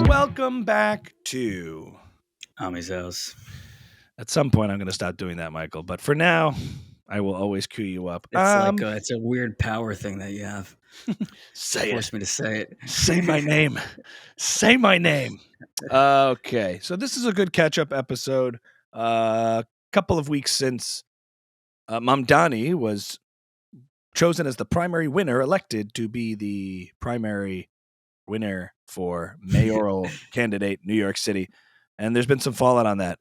Welcome back to Ami's house. At some point, I'm going to stop doing that, Michael. But for now, I will always cue you up. It's it's a weird power thing that you have. Say Force me to say it. Say my name. Say my name. Okay, so this is a good catch-up episode. A couple of weeks since Mamdani was chosen as the primary winner, elected to be the primary winner for mayoral candidate New York City. And there's been some fallout on that.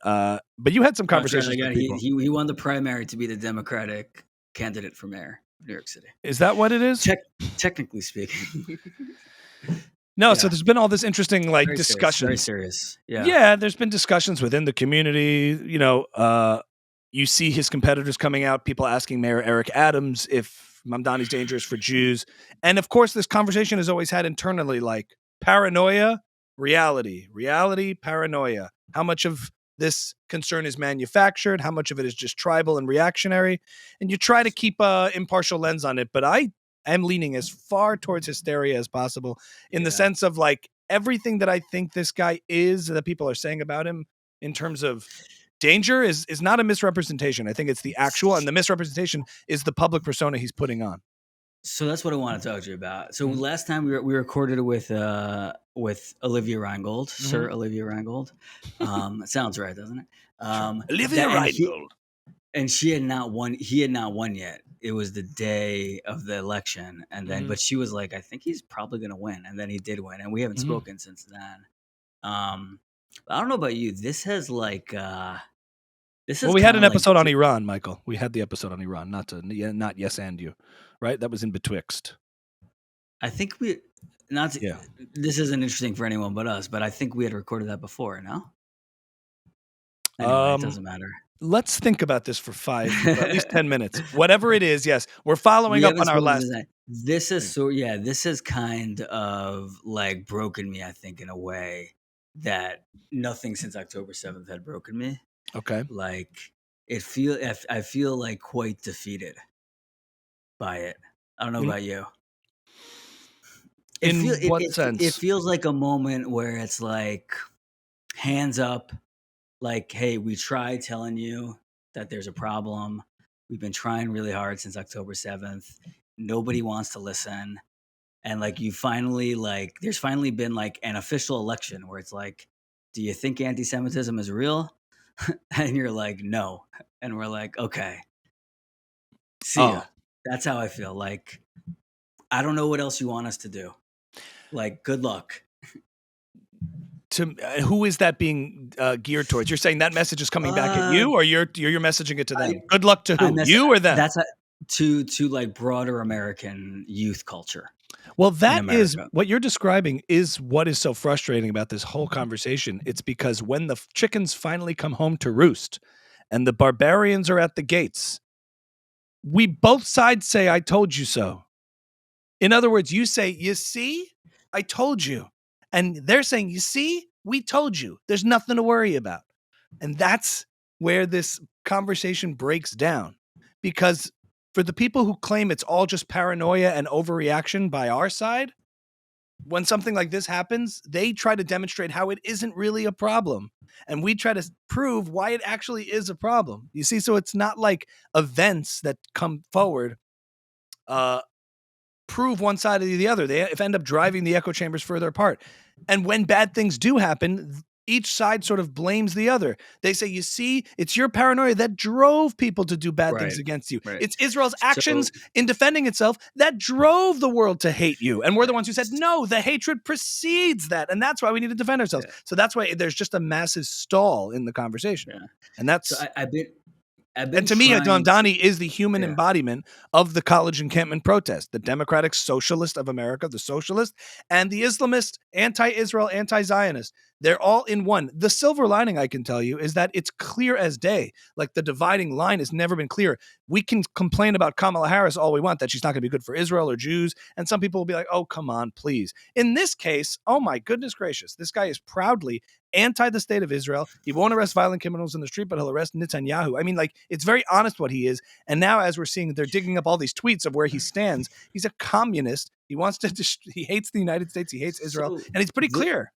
But you had some conversations with people. He won the primary to be the Democratic candidate for mayor of New York City. Is that what it is? Technically speaking. No, so there's been all this interesting discussion. Very serious. Yeah, there's been discussions within the community. You know, you see his competitors coming out, people asking Mayor Eric Adams if Mamdani's dangerous for Jews. And of course, this conversation is always had internally, like paranoia, reality, paranoia. How much of this concern is manufactured? How much of it is just tribal and reactionary? And you try to keep an impartial lens on it. But I am leaning as far towards hysteria as possible in the sense of like everything that I think this guy is that people are saying about him in terms of danger is not a misrepresentation. I think it's the actual, and the misrepresentation is the public persona he's putting on. So that's what I want to talk to you about. So last time we recorded it with Olivia Reingold, Sir Olivia Reingold. It sounds right, doesn't it? Olivia Reingold. And she had not won. He had not won yet. It was the day of the election, and then but she was like, "I think he's probably going to win," and then he did win, and we haven't spoken since then. I don't know about you. This has like we had an episode on Iran, Michael. We had the episode on Iran, not yes and you, right? That was in betwixt. I think this isn't interesting for anyone but us, but I think we had recorded that before. No, anyway, it doesn't matter. Let's think about this for at least 10 minutes. Whatever it is, yes, we're following up on our last. This is this has kind of like broken me, I think, in a way that nothing since October 7th had broken me. Okay. Like I feel like quite defeated by it. I don't know about you. In what sense? It feels like a moment where it's like hands up, like, hey, we tried telling you that there's a problem. We've been trying really hard since October 7th. Nobody wants to listen. And like there's finally been like an official election where it's like, do you think anti-Semitism is real? And you're like, no. And we're like, okay. See ya. That's how I feel. Like, I don't know what else you want us to do. Like, good luck. Who is that being geared towards? You're saying that message is coming back at you, or you're messaging it to them? Good luck to who? You or them? That's to like broader American youth culture. Well, that is what you're describing is what is so frustrating about this whole conversation. It's because when the chickens finally come home to roost and the barbarians are at the gates, we both sides say, I told you so. In other words, you say, you see, I told you. And they're saying, you see, we told you. There's nothing to worry about. And that's where this conversation breaks down. Because for the people who claim it's all just paranoia and overreaction by our side, when something like this happens, they try to demonstrate how it isn't really a problem. And we try to prove why it actually is a problem. You see, so it's not like events that come forward prove one side or the other. They end up driving the echo chambers further apart. And when bad things do happen, each side sort of blames the other. They say, you see, it's your paranoia that drove people to do bad things against you. Right. It's Israel's actions in defending itself that drove the world to hate you. And we're the ones who said, no, the hatred precedes that. And that's why we need to defend ourselves. Yeah. So that's why there's just a massive stall in the conversation. Yeah. And that's... So and to me, Mamdani is the human embodiment of the college encampment protest, the Democratic Socialist of America, the Socialist, and the Islamist, anti-Israel, anti-Zionist. They're all in one. The silver lining, I can tell you, is that it's clear as day. Like the dividing line has never been clearer. We can complain about Kamala Harris all we want, that she's not going to be good for Israel or Jews. And some people will be like, oh, come on, please. In this case, oh my goodness gracious, this guy is proudly anti the state of Israel. He won't arrest violent criminals in the street, but he'll arrest Netanyahu. I mean, like, it's very honest what he is. And now, as we're seeing, they're digging up all these tweets of where he stands. He's a communist. He wants to, he hates the United States. He hates Israel. And it's pretty clear.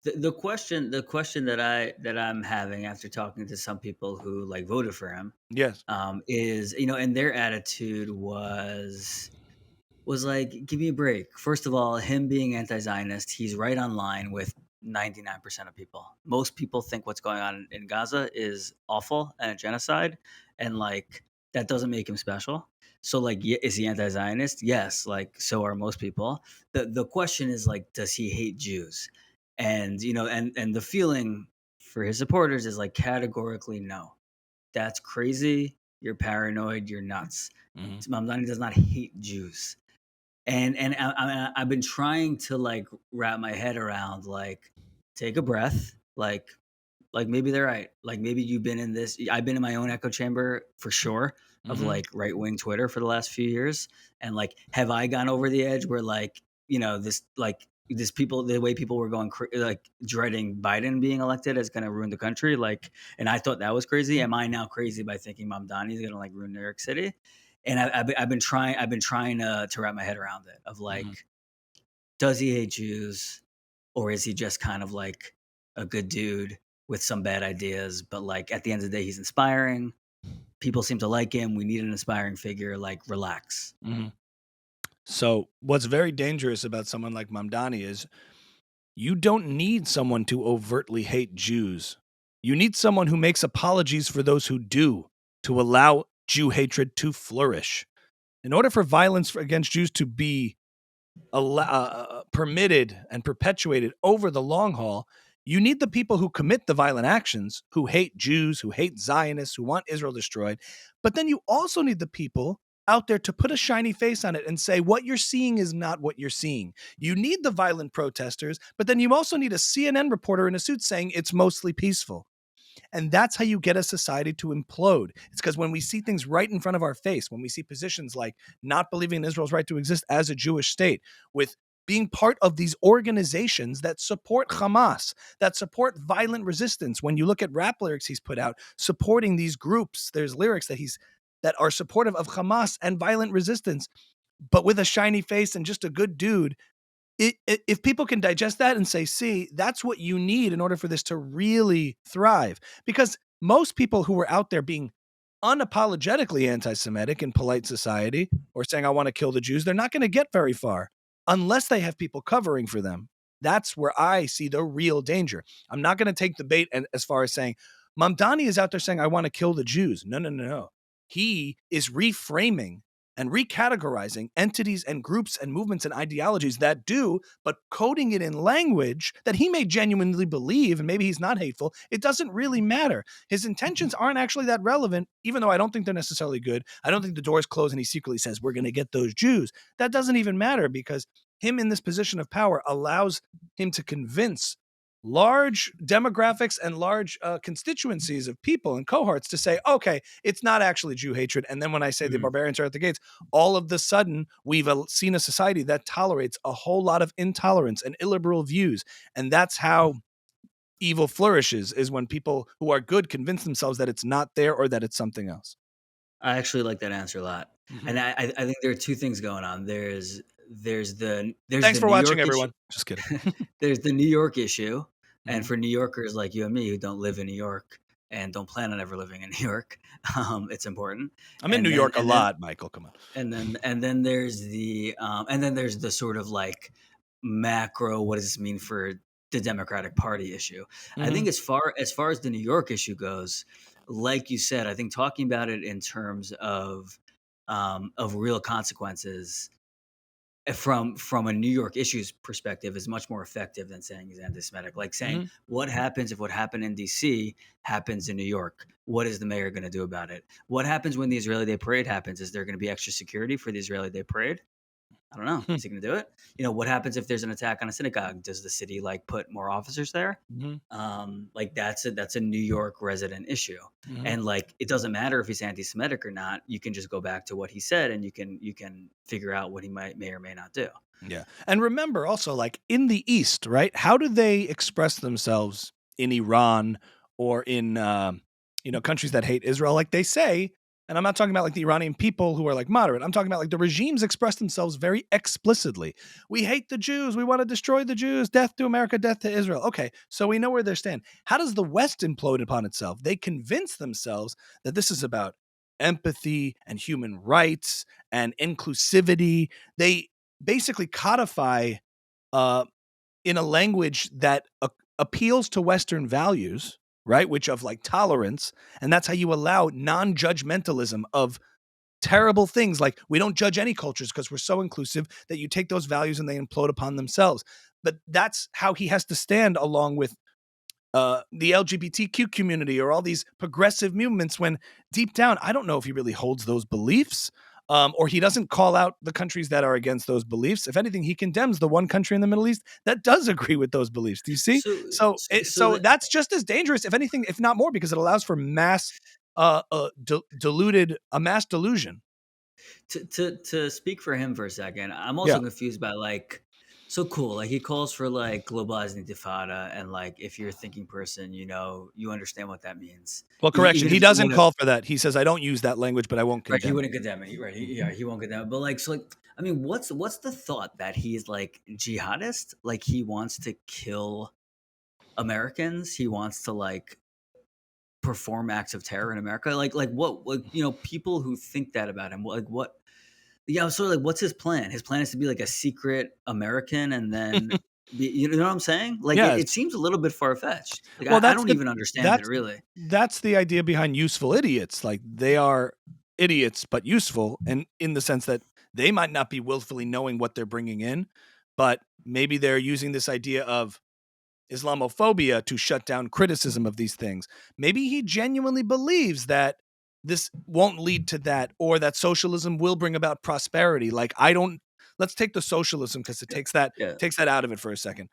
The question that I'm having after talking to some people who like voted for him, yes, is, and their attitude was like, give me a break. First of all, him being anti-Zionist, he's right on line with 99% of people. Most people think what's going on in Gaza is awful and a genocide, and like that doesn't make him special. So like, is he anti-Zionist? Yes, like so are most people. The question is like, does he hate Jews? And and the feeling for his supporters is like categorically no. That's crazy. You're paranoid. You're nuts. Mamdani does not hate Jews. And I've been trying to like wrap my head around, like, take a breath, like maybe they're right. Like maybe you've been in this. I've been in my own echo chamber for sure of like right wing Twitter for the last few years, and like, have I gone over the edge where like this people, the way people were going like dreading Biden being elected is going to ruin the country, like, and I thought that was crazy. Am I now crazy by thinking Mamdani is going to like ruin New York City? And I've been trying to wrap my head around it of like, does he hate Jews, or is he just kind of like a good dude with some bad ideas, but like at the end of the day, he's inspiring. People seem to like him. We need an inspiring figure. Like, relax. So what's very dangerous about someone like Mamdani is you don't need someone to overtly hate Jews. You need someone who makes apologies for those who do, to allow Jew hatred to flourish. In order for violence against Jews to be permitted and perpetuated over the long haul, you need the people who commit the violent actions, who hate Jews, who hate Zionists, who want Israel destroyed. But then you also need the people out there to put a shiny face on it and say, what you're seeing is not what you're seeing. You need the violent protesters, but then you also need a CNN reporter in a suit saying it's mostly peaceful. And that's how you get a society to implode. It's because when we see things right in front of our face, when we see positions like not believing in Israel's right to exist as a Jewish state, with being part of these organizations that support Hamas, that support violent resistance. When you look at rap lyrics he's put out supporting these groups, there's lyrics that are supportive of Hamas and violent resistance, but with a shiny face and just a good dude. If people can digest that and say, see, that's what you need in order for this to really thrive. Because most people who were out there being unapologetically anti-Semitic in polite society or saying, I want to kill the Jews, they're not going to get very far unless they have people covering for them. That's where I see the real danger. I'm not going to take the bait as far as saying, Mamdani is out there saying, I want to kill the Jews. No. He is reframing and recategorizing entities and groups and movements and ideologies that do, but coding it in language that he may genuinely believe, and maybe he's not hateful. It doesn't really matter. His intentions aren't actually that relevant, even though I don't think they're necessarily good. I don't think the door's closed and he secretly says, we're going to get those Jews. That doesn't even matter, because him in this position of power allows him to convince large demographics and large constituencies of people and cohorts to say, okay, it's not actually Jew hatred. And then when I say the barbarians are at the gates, all of the sudden we've seen a society that tolerates a whole lot of intolerance and illiberal views. And that's how evil flourishes, is when people who are good convince themselves that it's not there or that it's something else. I actually like that answer a lot. And I think there are two things going on. There's Thanks the for New watching, York everyone. issue. Just kidding. There's the New York issue. And for New Yorkers like you and me who don't live in New York and don't plan on ever living in New York, it's important. I'm in New York a lot, Michael. Come on. And then there's the sort of like macro, what does this mean for the Democratic Party issue? I think as far as the New York issue goes, like you said, I think talking about it in terms of real consequences from a New York issues perspective is much more effective than saying he's anti-Semitic. Like saying, what happens if what happened in DC happens in New York? What is the mayor going to do about it? What happens when the Israeli Day Parade happens? Is there going to be extra security for the Israeli Day Parade? I don't know. Is he going to do it? What happens if there's an attack on a synagogue? Does the city like put more officers there? Mhm, Like that's a New York resident issue, mhm. and like it doesn't matter if he's anti-Semitic or not. You can just go back to what he said, and you can figure out what he may or may not do. Yeah. And remember also, like in the East, right? How do they express themselves in Iran or in, countries that hate Israel? Like they say, and I'm not talking about like the Iranian people who are like moderate. I'm talking about like the regimes express themselves very explicitly. We hate the Jews. We want to destroy the Jews. Death to America, death to Israel. Okay. So we know where they stand. How does the West implode upon itself? They convince themselves that this is about empathy and human rights and inclusivity. They basically codify uh, in a language that appeals to Western values, right? Which of like tolerance. And that's how you allow non judgmentalism of terrible things. Like we don't judge any cultures because we're so inclusive that you take those values and they implode upon themselves. But that's how he has to stand along with the LGBTQ community or all these progressive movements when deep down, I don't know if he really holds those beliefs. Or he doesn't call out the countries that are against those beliefs. If anything, he condemns the one country in the Middle East that does agree with those beliefs. Do you see? So So, so so that that's just as dangerous, if anything, if not more, because it allows for mass delusion. to speak for him for a second, I'm Yeah. also confused about like, so cool. Like he calls for like globalizing intifada, and like if you're a thinking person, you understand what that means. Well, correction. Even He if you doesn't want to, call for that. He says, "I don't use that language, but I won't right? He condemn it." wouldn't condemn it, right? Yeah, he won't condemn it. But like, so like, I mean, what's the thought that he's like jihadist? Like he wants to kill Americans. He wants to like perform acts of terror in America. Like what? Like people who think that about him. Like what? Yeah, I was sort of like, what's his plan? His plan is to be like a secret American and then be, you know what I'm saying? Like it Yes. seems a little bit far fetched. Like Well, I don't even understand it that's really. that's the idea behind useful idiots. Like they are idiots but useful, and in the sense that they might not be willfully knowing what they're bringing in, but maybe they're using this idea of Islamophobia to shut down criticism of these things. Maybe he genuinely believes that this won't lead to that, or that socialism will bring about prosperity. Like I don't. Let's take the socialism because it Yeah. Yeah. takes that out of it for a second.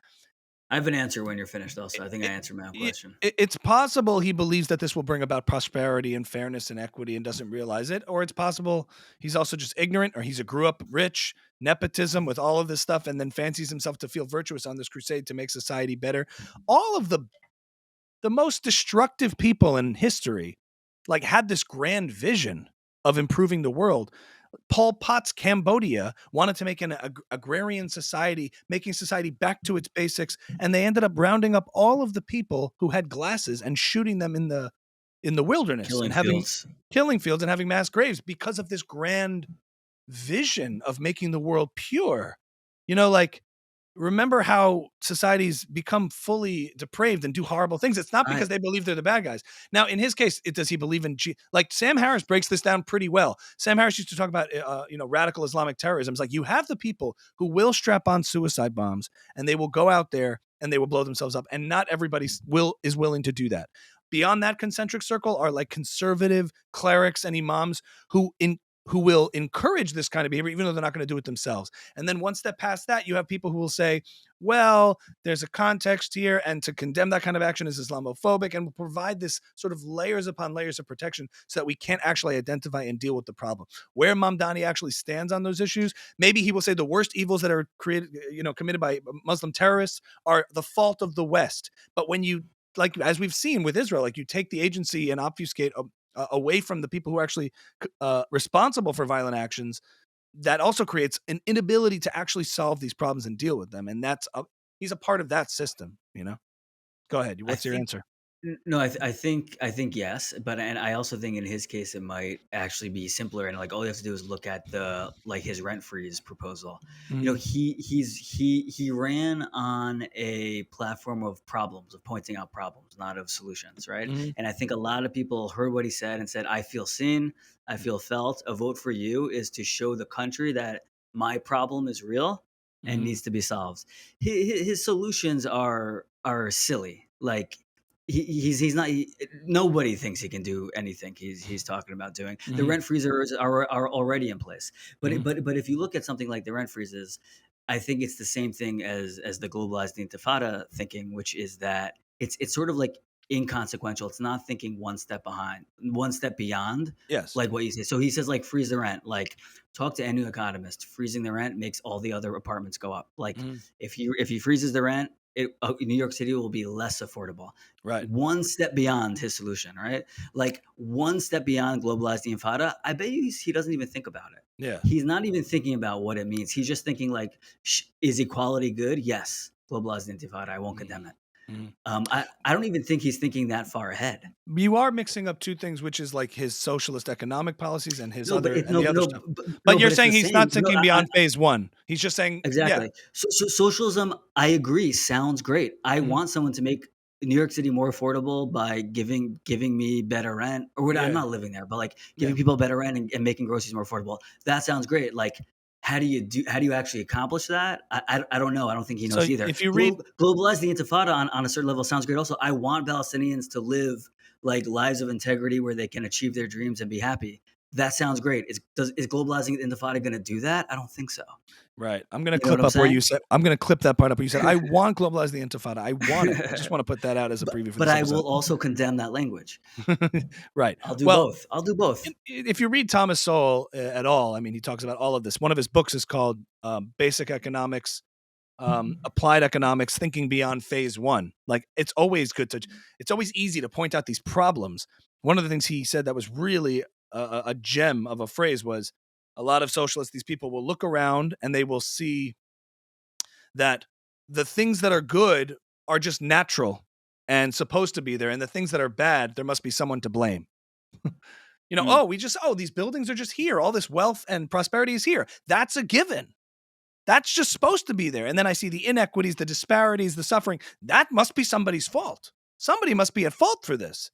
I have an answer when you're finished also. I think I it, answered my own it, question. it's possible he believes that this will bring about prosperity and fairness and equity and doesn't realize it, or it's possible he's also just ignorant, or he's a grew up rich, nepotism with all of this stuff, and then fancies himself to feel virtuous on this crusade to make society better. All of the most destructive people in history like had this grand vision of improving the world. Pol Pot's Cambodia wanted to make an agrarian society, making society back to its basics, and they ended up rounding up all of the people who had glasses and shooting them in the wilderness Killing and having fields. killing fields and having mass graves because of this grand vision of making the world pure. Like remember how societies become fully depraved and do horrible things. It's not I because they believe they're the bad guys. Now, in his case, does he believe in like Sam Harris breaks this down pretty well. Sam Harris used to talk about radical Islamic terrorism. It's like you have the people who will strap on suicide bombs and they will go out there and they will blow themselves up, and not everybody is willing to do that. Beyond that concentric circle are like conservative clerics and imams who will encourage this kind of behavior, even though they're not going to do it themselves. And then one step past that, you have people who will say, well, there's a context here, and to condemn that kind of action is Islamophobic, and will provide this sort of layers upon layers of protection so that we can't actually identify and deal with the problem. Where Mamdani actually stands on those issues, maybe he will say the worst evils that are committed by Muslim terrorists are the fault of the West. But when you, like, as we've seen with Israel, like you take the agency and obfuscate away from the people who are actually responsible for violent actions, that also creates an inability to actually solve these problems and deal with them. And he's a part of that system. Go ahead. I What's your think answer? No, I think yes, but and I also think in his case it might actually be simpler, and like all you have to do is look at the like his rent freeze proposal. Mm-hmm. He ran on a platform of problems, of pointing out problems, not of solutions, right? Mm-hmm. And I think a lot of people heard what he said and said, "I feel seen, I feel felt. A vote for you is to show the country that my problem is real and Mm-hmm. needs to be solved." His solutions are silly, like he's not. Nobody thinks he can do anything he's talking about doing. The Mhm, rent freezers are already in place, mhm. but if you look at something like the rent freezes, I think it's the same thing as the globalized intifada thinking, which is that it's sort of like inconsequential. It's not thinking one step behind, one step beyond, Yes. like what you say. So he says like freeze the rent. Like talk to any economist. Freezing the rent makes all the other apartments go up. Like Mhm. if he freezes the rent, New York City will be less affordable. Right. One step beyond his solution, right? Like one step beyond globalized intifada. I bet you he doesn't even think about it. Yeah. He's not even thinking about what it means. He's just thinking like, is equality good? Yes. Globalized intifada. I won't condemn Mhm, it. mhm. I don't even think he's thinking that far ahead. You are mixing up 2 things, which is, like, his socialist economic policies and his No, but other it and the other stuff. But no, you're but it's the saying he's same. not No, thinking beyond phase 1. He's just saying yeah. exactly. So socialism, I agree, sounds great. I Mhm. want someone to make New York City more affordable by giving me better rent, or what? I'm Yeah, not living there, but like yeah. giving people better rent and making groceries more affordable. That sounds great. Like, how do you actually accomplish that? I don't know. I don't think he So knows either. if you read Globalize the Intifada on a certain level sounds great. Also, I want Palestinians to live like lives of integrity where they can achieve their dreams and be happy. That sounds great. Is globalizing the Intifada going to do that? I don't think so. right, I'm gonna You know what clip I'm up where saying? you said I'm gonna clip that part up where you said, "I want globalize the intifada. I want it." I just wanna put that out as a preview for But this I episode. will also condemn that language. Right. I'll do Well, both. I'll do both. if you read Thomas Sowell at all, I mean, he talks about all of this. One of his books is called, Basic Economics, Applied Economics, Thinking Beyond Phase 1. Like, it's always easy to point out these problems. One of the things he said that was really a gem of a phrase was, a lot of socialists, these people will look around and they will see that the things that are good are just natural and supposed to be there, and the things that are bad, there must be someone to blame. Mm. These buildings are just here. All this wealth and prosperity is here. That's a given. That's just supposed to be there. And then I see the inequities, the disparities, the suffering. That must be somebody's fault. Somebody must be at fault for this.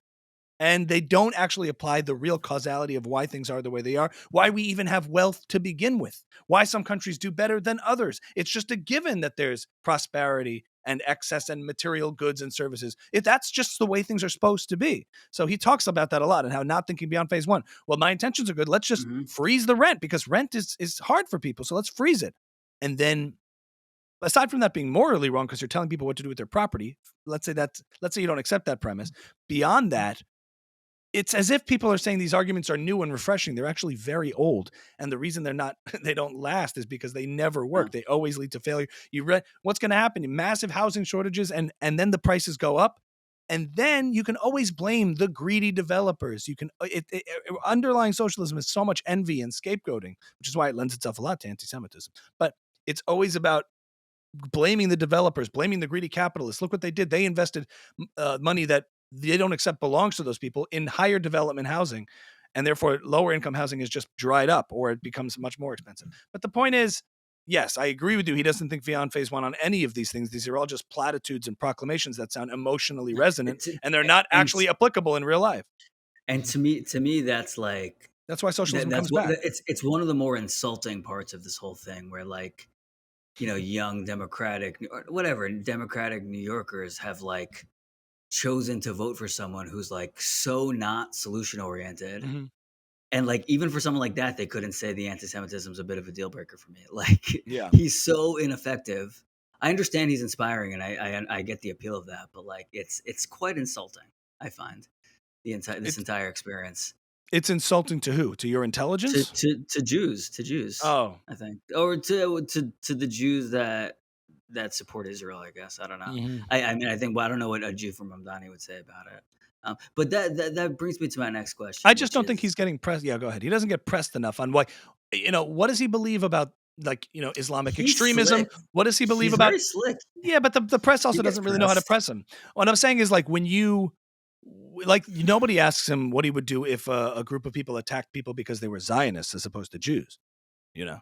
And they don't actually apply the real causality of why things are the way they are, why we even have wealth to begin with, why some countries do better than others. It's just a given that there's prosperity and excess and material goods and services. That's just the way things are supposed to be. So he talks about that a lot and how not thinking beyond phase 1. Well, my intentions are good. Let's just Mhm. freeze the rent because rent is hard for people. So let's freeze it. And then aside from that being morally wrong because you're telling people what to do with their property, let's say you don't accept that premise. Beyond that, it's as if people are saying these arguments are new and refreshing. They're actually very old. And the reason they're not, they don't last is because they never Yeah. work. They always lead to failure. What's going to happen? Massive housing shortages and then the prices go up. And then you can always blame the greedy developers. You can, underlying socialism is so much envy and scapegoating, which is why it lends itself a lot to anti-Semitism. But it's always about blaming the developers, blaming the greedy capitalists. Look what they did. They invested money that they don't accept belongs to those people in higher development housing. And therefore, lower income housing is just dried up or it becomes much more expensive. But the point is, yes, I agree with you. He doesn't think beyond phase 1 on any of these things. These are all just platitudes and proclamations that sound emotionally resonant It's and they're not and actually applicable in real life. to me, that's like That's why socialism comes back. it's one of the more insulting parts of this whole thing, where like young Democratic or whatever Democratic New Yorkers have like chosen to vote for someone who's like so not solution oriented. Mm-hmm. And like even for someone like that, they couldn't say the anti-Semitism is a bit of a deal breaker for me. Like Yeah. he's so ineffective. I understand he's inspiring, and I get the appeal of that, but like it's quite insulting. I find this It, entire experience it's insulting to who? To your intelligence? to Jews, Oh. I think, or to the Jews that support Israel. I guess I don't know. Mm-hmm. I mean, I think, well, I don't know what a Jew from Mamdani would say about it. But that brings me to my next I question, just which don't think is he's getting pressed. Yeah, go ahead. He doesn't get pressed enough on why, what does he believe about, like, Islamic he's extremism? slick. What does he believe He's about? very slick. Yeah, but the press He also gets doesn't really know how to pressed. press him. What I'm saying is, like, nobody asks him what he would do if a group of people attacked people because they were Zionists as opposed to Jews. You know,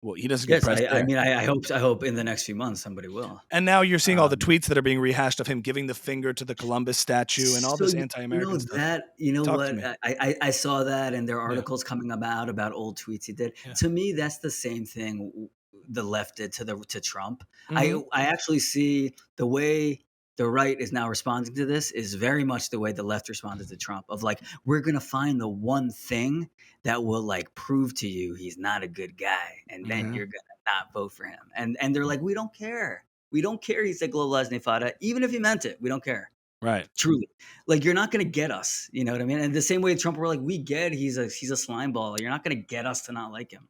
well, he doesn't get Yes, pressed I there. mean, I hope in the next few months somebody will. And now you're seeing all the Um, tweets that are being rehashed of him giving the finger to the Columbus statue and all so this you know anti-American stuff. that you know Talk to what me. I saw that, and there are Yeah, articles coming about old tweets he did. yeah. To me, that's the same thing the left did to Trump. Hmm. I actually see the way. the right is now responding to this is very much the way the left responded to Trump, of like, we're going to find the one thing that will like prove to you he's not a good guy, and then you're going to not vote for him. And they're like, we don't care. We don't care. He said globalized nefada, even if he meant it. We don't care. Right. Truly. Like, you're not going to get us. You know what I mean? And the same way Trump, we're like, we get he's a slime ball. You're not going to get us to not like him.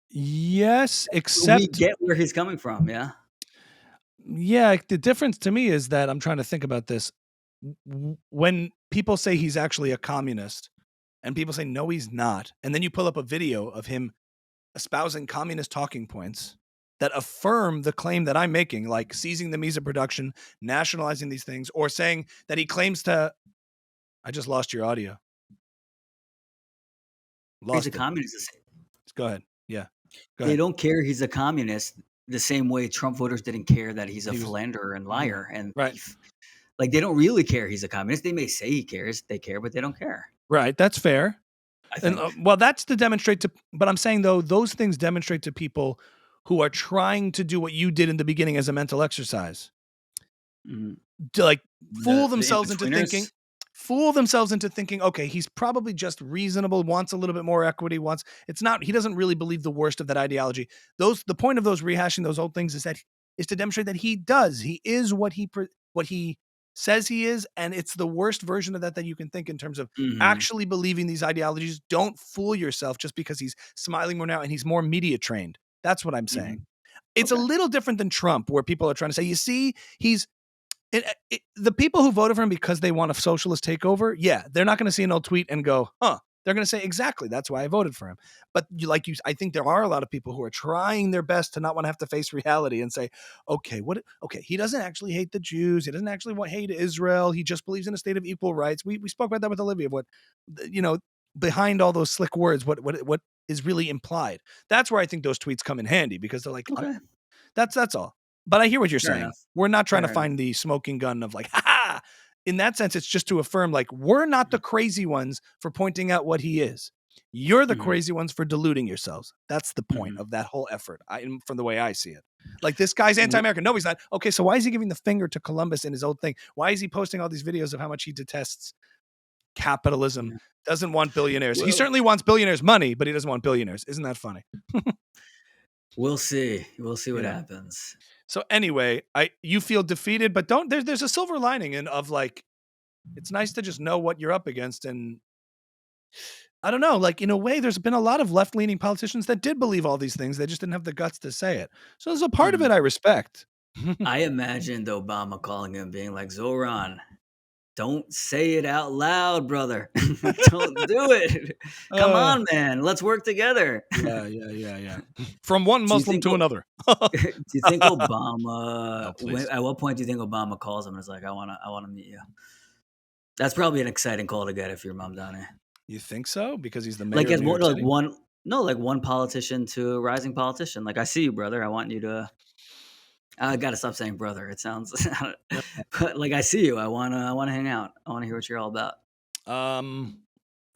Yes, We except get where he's coming from. Yeah. yeah, the difference to me is that I'm trying to think about this. When people say he's actually a communist and people say no he's not, and then you pull up a video of him espousing communist talking points that affirm the claim that I'm making, like seizing the means of production, nationalizing these things, or saying that he claims to. I just lost your audio. He's a communist. Go ahead. Yeah. Go They ahead. don't care he's a communist the same way Trump voters didn't care that he's a philanderer and liar and thief. Like, they don't really care he's a communist. They may say he cares, they care, but they don't care. Right. That's fair. I think. And, well, that's to demonstrate to, but I'm saying though, those things demonstrate to people who are trying to do what you did in the beginning as a mental exercise. To like fool themselves into thinking, okay, he's probably just reasonable, wants a little bit more equity, he doesn't really believe the worst of that ideology. The point of those rehashing those old things is to demonstrate that he is what he says he is, and it's the worst version of that you can think in terms of actually believing these ideologies. Don't fool yourself just because he's smiling more now and he's more media trained. That's what I'm saying. It's a little different than Trump, where people are trying to say, you see, the people who voted for him because they want a socialist takeover, yeah, they're not going to see an old tweet and go, huh. They're going to say, exactly, that's why I voted for him. But I think there are a lot of people who are trying their best to not want to have to face reality and say, okay, he doesn't actually hate the Jews. He doesn't actually hate Israel. He just believes in a state of equal rights. We spoke about that with Olivia, what, behind all those slick words, what is really implied. That's where I think those tweets come in handy, because they're like, okay. That's all. But I hear what you're saying. Enough. We're not trying to find the smoking gun of like, ha. In that sense, it's just to affirm, like, we're not the crazy ones for pointing out what he is. You're the crazy ones for deluding yourselves. That's the point of that whole effort, from the way I see it. Like, this guy's anti-American. No, he's not. Okay, so why is he giving the finger to Columbus in his old thing? Why is he posting all these videos of how much he detests capitalism, doesn't want billionaires? He certainly wants billionaires' money, but he doesn't want billionaires. Isn't that funny? We'll see. We'll see what happens. So anyway, you feel defeated, but there's a silver lining of like, it's nice to just know what you're up against. And I don't know, like, in a way, there's been a lot of left-leaning politicians that did believe all these things. They just didn't have the guts to say it. So there's a part of it I respect. I imagined Obama calling him, being like, Zohran, don't say it out loud, brother. Don't do it. Come on, man. Let's work together. Yeah. From one Muslim to another. Do you think Obama? At what point do you think Obama calls him and is like, "I want to meet you"? That's probably an exciting call to get if you're Mamdani. You think so? Because he's the mayor of New York City? one politician to a rising politician. Like, I see you, brother. I want you to. I gotta stop saying brother. It sounds, but like, I see you. I wanna hang out. I wanna hear what you're all about.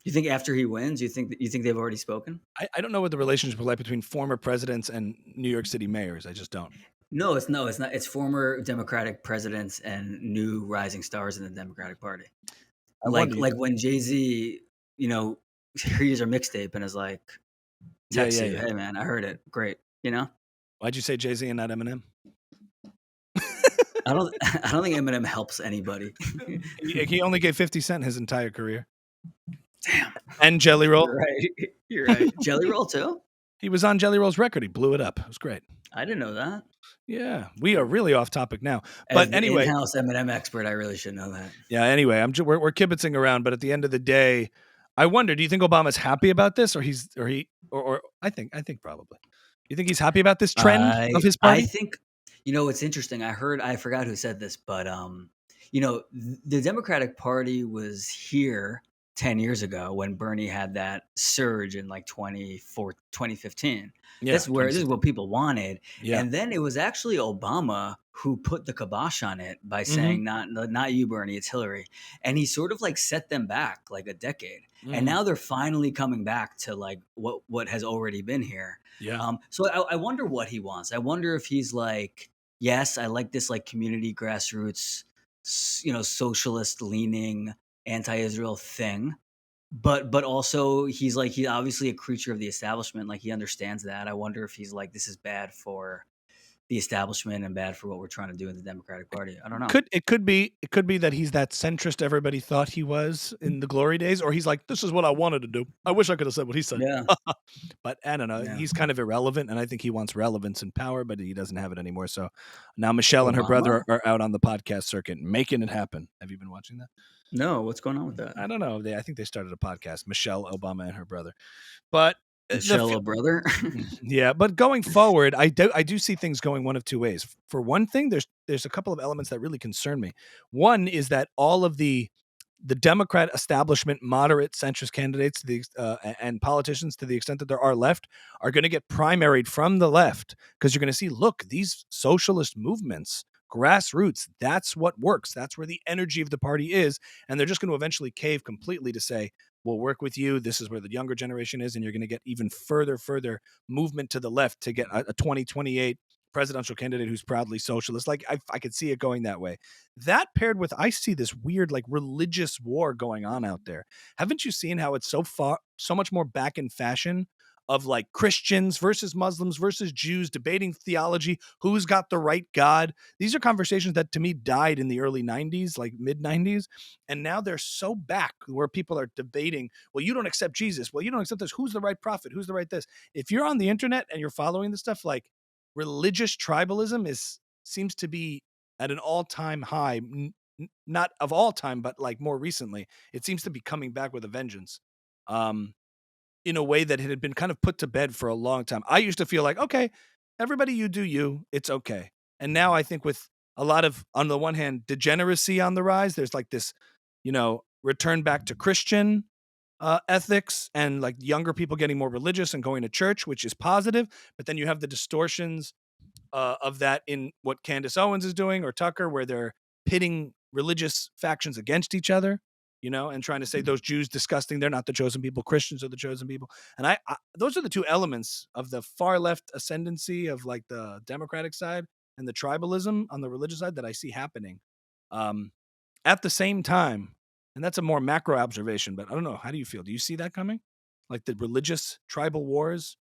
You think after he wins, you think they've already spoken? I don't know what the relationship is like between former presidents and New York City mayors. I just don't. No, it's not. It's former Democratic presidents and new rising stars in the Democratic Party. Like when Jay-Z, hears a mixtape and is like, text you, hey man, I heard it. Great. Why'd you say Jay-Z and not Eminem? I don't think Eminem helps anybody. He only gave 50 Cent his entire career. Damn. And Jelly Roll. You're right. Jelly Roll too? He was on Jelly Roll's record. He blew it up. It was great. I didn't know that. Yeah, we are really off topic now. But anyway, in-house Eminem expert, I really should know that. Yeah. Anyway, we're kibitzing around, but at the end of the day, I wonder: do you think Obama's happy about this, or I think probably. You think he's happy about this trend of his party? I think. It's interesting. I forgot who said this, but the Democratic Party was here 10 years ago when Bernie had that surge in like 2015. Yeah, this is what people wanted. Yeah. And then it was actually Obama who put the kibosh on it by saying, not you, Bernie, it's Hillary. And he sort of like set them back like a decade. And now they're finally coming back to like what has already been here. Yeah. So I wonder what he wants. I wonder if he's like, yes, I like this like community grassroots, socialist leaning anti-Israel thing. But also he's obviously a creature of the establishment. Like he understands that. I wonder if he's like, this is bad for the establishment and bad for what we're trying to do in the Democratic Party. I don't know. It could be that he's that centrist everybody thought he was in the glory days, or he's like, this is what I wanted to do. I wish I could have said what he said. Yeah. But I don't know. Yeah. He's kind of irrelevant, and I think he wants relevance and power, but he doesn't have it anymore. So now Michelle and her brother Obama? are out on the podcast circuit making it happen. Have you been watching that? No, what's going on with that? I don't know. I think they started a podcast, Michelle Obama and her brother. But Michelle, a brother? yeah, but going forward, I do see things going one of two ways. For one thing, there's a couple of elements that really concern me. One is that all of the Democrat establishment, moderate centrist candidates, and politicians, to the extent that there are left, are going to get primaried from the left, because you're going to see, look, these socialist movements, grassroots, that's what works. That's where the energy of the party is, and they're just going to eventually cave completely to say, we'll work with you. This is where the younger generation is, and you're going to get even further movement to the left to get a 2028 presidential candidate who's proudly socialist. Like I could see it going that way. That paired with, I see this weird like religious war going on out there. Haven't you seen how it's so much more back in fashion of like Christians versus Muslims versus Jews debating theology, who's got the right God? These are conversations that to me died in the early 90s, like mid 90s, and now they're so back where people are debating, well, you don't accept Jesus, well, you don't accept this, who's the right prophet, who's the right this. If you're on the internet and you're following this stuff, like religious tribalism seems to be at an all-time high, not of all time, but like more recently, it seems to be coming back with a vengeance, in a way that it had been kind of put to bed for a long time. I used to feel like, okay, everybody, you do you, it's okay. And now I think with a lot of, on the one hand, degeneracy on the rise, there's like this, return back to Christian ethics, and like younger people getting more religious and going to church, which is positive. But then you have the distortions of that in what Candace Owens is doing, or Tucker, where they're pitting religious factions against each other, and trying to say those Jews disgusting, they're not the chosen people, Christians are the chosen people. And I those are the two elements of the far left ascendancy of like the Democratic side and the tribalism on the religious side that I see happening at the same time. And that's a more macro observation, but I don't know. How do you feel? Do you see that coming? Like the religious tribal wars,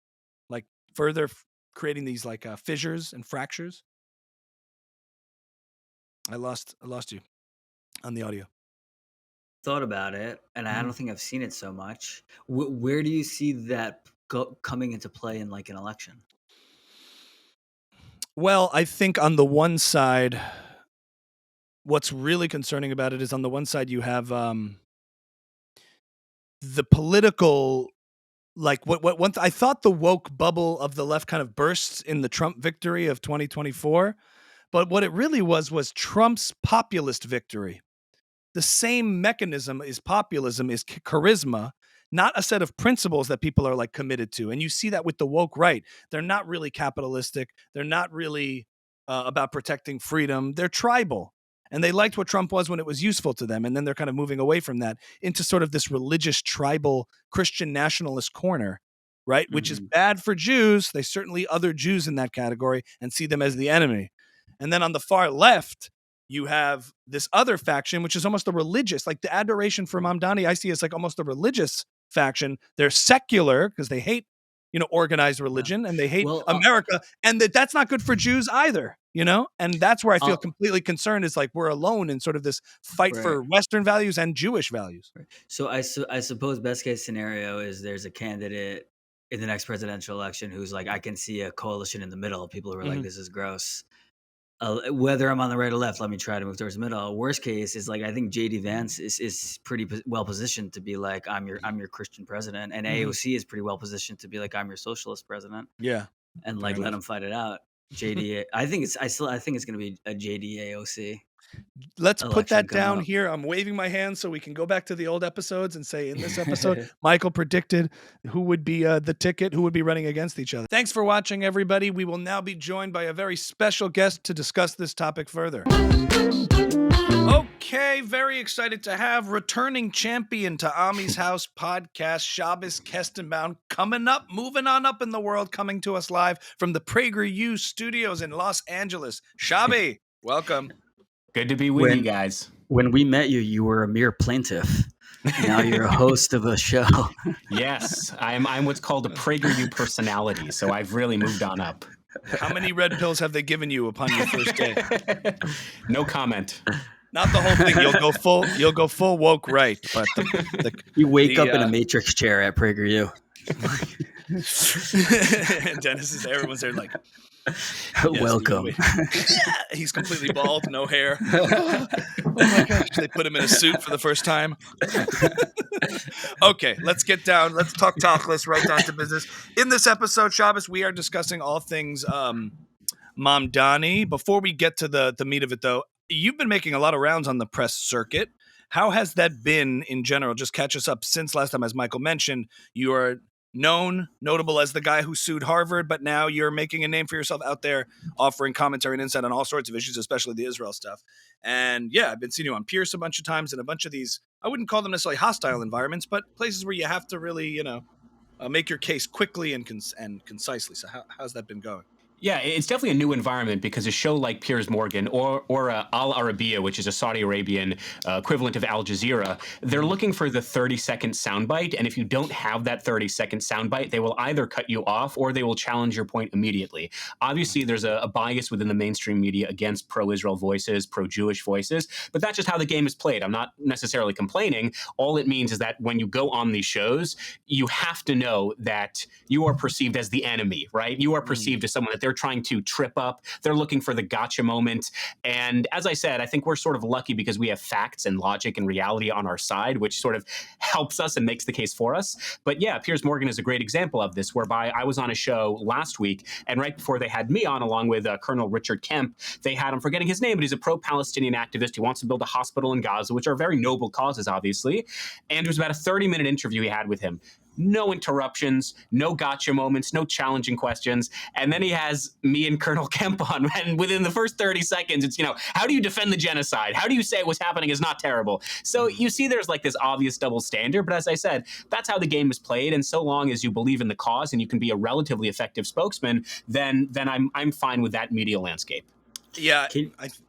like further creating these like fissures and fractures? I lost you on the audio. Thought about it, and I don't think I've seen it so much. Where do you see that coming into play in like an election? Well, I think on the one side, what's really concerning about it is on the one side you have the political, like what I thought the woke bubble of the left kind of bursts in the Trump victory of 2024, but what it really was Trump's populist victory. The same mechanism is populism, is charisma, not a set of principles that people are like committed to. And you see that with the woke right. They're not really capitalistic. They're not really about protecting freedom. They're tribal. And they liked what Trump was when it was useful to them. And then they're kind of moving away from that into sort of this religious, tribal, Christian nationalist corner, right? Which is bad for Jews. They certainly other Jews in that category and see them as the enemy. And then on the far left, you have this other faction, which is almost a religious, like the adoration for Mamdani, I see as like almost a religious faction. They're secular because they hate, organized religion, and they hate America, and that's not good for Jews either, and that's where I feel completely concerned, is like we're alone in sort of this fight for Western values and Jewish values. So I suppose best case scenario is there's a candidate in the next presidential election who's like, I can see a coalition in the middle, people who are like, this is gross. Whether I'm on the right or left, let me try to move towards the middle. Worst case is like, I think JD Vance is pretty well positioned to be like, I'm your Christian president, and AOC is pretty well positioned to be like, I'm your socialist president. Yeah, and like let them fight it out. JD, I think it's going to be a JD AOC. Let's put election that coming down up. here. I'm waving my hand so we can go back to the old episodes and say, in this episode, Michael predicted who would be the ticket, who would be running against each other. Thanks for watching, everybody. We will now be joined by a very special guest to discuss this topic further. Okay, very excited to have returning champion to Ami's House podcast, Shabbos Kestenbaum, coming up, moving on up in the world, coming to us live from the PragerU studios in Los Angeles. Shabby, welcome. Good to be with you guys. When we met you, you were a mere plaintiff. Now you're a host of a show. Yes, I'm what's called a PragerU personality, so I've really moved on up. How many red pills have they given you upon your first day? No comment. Not the whole thing. You'll go full woke right, but you wake up in a matrix chair at PragerU. And Dennis is there. Everyone's there like, welcome. He's completely bald, no hair. Oh my gosh! They put him in a suit for the first time. Okay, let's get down. Let's talk. Let's right down to business. In this episode, Shabbos, we are discussing all things Mamdani. Before we get to the meat of it, though, you've been making a lot of rounds on the press circuit. How has that been in general? Just catch us up. Since last time, as Michael mentioned, you are notable as the guy who sued Harvard, but now you're making a name for yourself out there, offering commentary and insight on all sorts of issues, especially the Israel stuff. And yeah, I've been seeing you on Pierce a bunch of times in a bunch of these, I wouldn't call them necessarily hostile environments, but places where you have to really, make your case quickly and concisely. So how's that been going? Yeah, it's definitely a new environment because a show like Piers Morgan or Al Arabiya, which is a Saudi Arabian equivalent of Al Jazeera, they're looking for the 30-second soundbite. And if you don't have that 30-second soundbite, they will either cut you off or they will challenge your point immediately. Obviously, there's a bias within the mainstream media against pro-Israel voices, pro-Jewish voices, but that's just how the game is played. I'm not necessarily complaining. All it means is that when you go on these shows, you have to know that you are perceived as the enemy, right? You are perceived as someone that they're trying to trip up. They're looking for the gotcha moment. And as I said, I think we're sort of lucky because we have facts and logic and reality on our side, which sort of helps us and makes the case for us. But yeah, Piers Morgan is a great example of this, whereby I was on a show last week, and right before they had me on, along with Colonel Richard Kemp, they had, I'm forgetting his name, but he's a pro-Palestinian activist. He wants to build a hospital in Gaza, which are very noble causes, obviously. And it was about a 30-minute interview he had with him. No interruptions, no gotcha moments, no challenging questions. And then he has me and Colonel Kemp on. And within the first 30 seconds, it's, how do you defend the genocide? How do you say what's happening is not terrible? So you see there's like this obvious double standard. But as I said, that's how the game is played. And so long as you believe in the cause and you can be a relatively effective spokesman, then I'm fine with that media landscape. Yeah,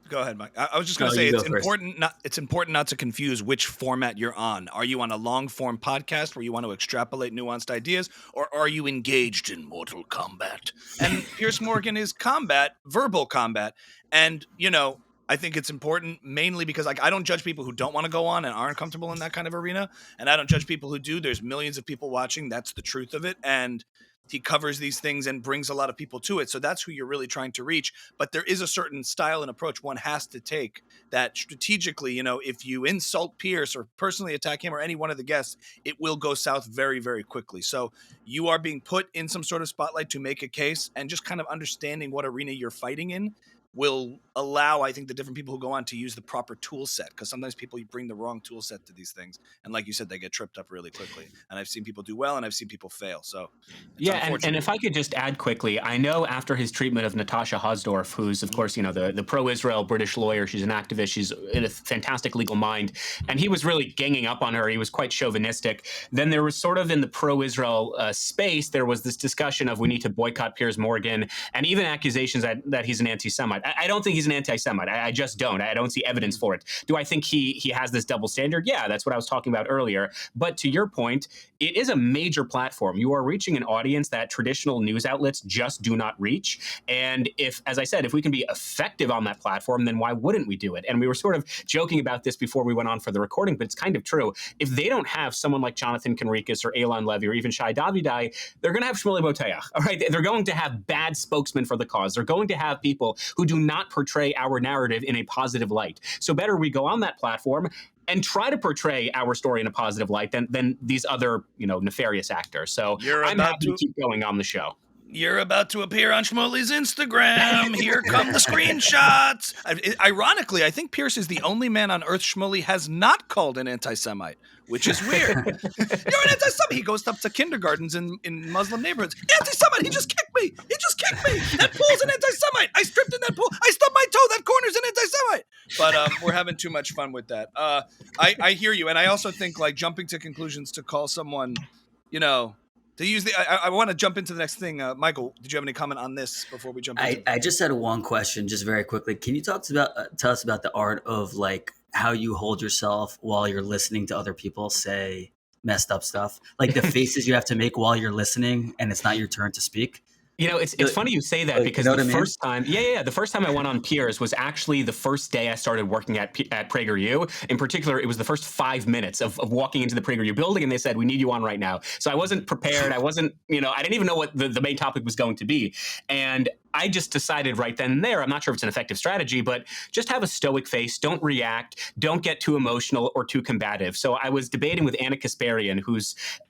go ahead, Mike. I was just going to say it's important not to confuse which format you're on. Are you on a long form podcast where you want to extrapolate nuanced ideas, or are you engaged in mortal combat? And Piers Morgan is verbal combat, and I think it's important mainly because I don't judge people who don't want to go on and aren't comfortable in that kind of arena, and I don't judge people who do. There's millions of people watching. That's the truth of it, and he covers these things and brings a lot of people to it. So that's who you're really trying to reach. But there is a certain style and approach one has to take that strategically, if you insult Pierce or personally attack him or any one of the guests, it will go south very, very quickly. So you are being put in some sort of spotlight to make a case, and just kind of understanding what arena you're fighting in will allow, I think, the different people who go on to use the proper tool set, because sometimes people bring the wrong tool set to these things. And like you said, they get tripped up really quickly. And I've seen people do well and I've seen people fail. So yeah, and if I could just add quickly, I know after his treatment of Natasha Hosdorf, who's, of course, the pro-Israel British lawyer, she's an activist, she's in a fantastic legal mind, and he was really ganging up on her. He was quite chauvinistic. Then there was sort of in the pro-Israel space, there was this discussion of we need to boycott Piers Morgan, and even accusations that he's an anti-Semite. I don't think he's an anti-Semite. I just don't. I don't see evidence for it. Do I think he has this double standard? Yeah, that's what I was talking about earlier. But to your point, it is a major platform. You are reaching an audience that traditional news outlets just do not reach. And as I said, if we can be effective on that platform, then why wouldn't we do it? And we were sort of joking about this before we went on for the recording, but it's kind of true. If they don't have someone like Jonathan Conricus or Elan Levy or even Shai Davidai, they're going to have Shmuley Boteach. All right, they're going to have bad spokesmen for the cause. They're going to have people who do not portray our narrative in a positive light. So better we go on that platform and try to portray our story in a positive light than these other, nefarious actors. So I'm happy to keep going on the show. You're about to appear on Shmuley's Instagram. Here come the screenshots. Ironically, I think Pierce is the only man on earth Shmuley has not called an anti-Semite, which is weird. You're an anti-Semite. He goes up to kindergartens in Muslim neighborhoods. Anti-Semite. He just kicked me. That pool's an anti-Semite. I stripped in that pool. I stubbed my toe. That corner's an anti-Semite. But we're having too much fun with that. I hear you, and I also think like jumping to conclusions to call someone, to use I want to jump into the next thing. Michael, did you have any comment on this before we jump into it? I just had one question, just very quickly. Can you tell us about the art of like how you hold yourself while you're listening to other people say messed up stuff? Like the faces you have to make while you're listening and it's not your turn to speak? It's funny you say that because the first time I went on Piers was actually the first day I started working at PragerU. In particular, it was the first 5 minutes of walking into the PragerU building, and they said, "We need you on right now." So I wasn't prepared. I wasn't, I didn't even know what the main topic was going to be. And I just decided right then and there, I'm not sure if it's an effective strategy, but just have a stoic face. Don't react. Don't get too emotional or too combative. So I was debating with Anna Kasparian,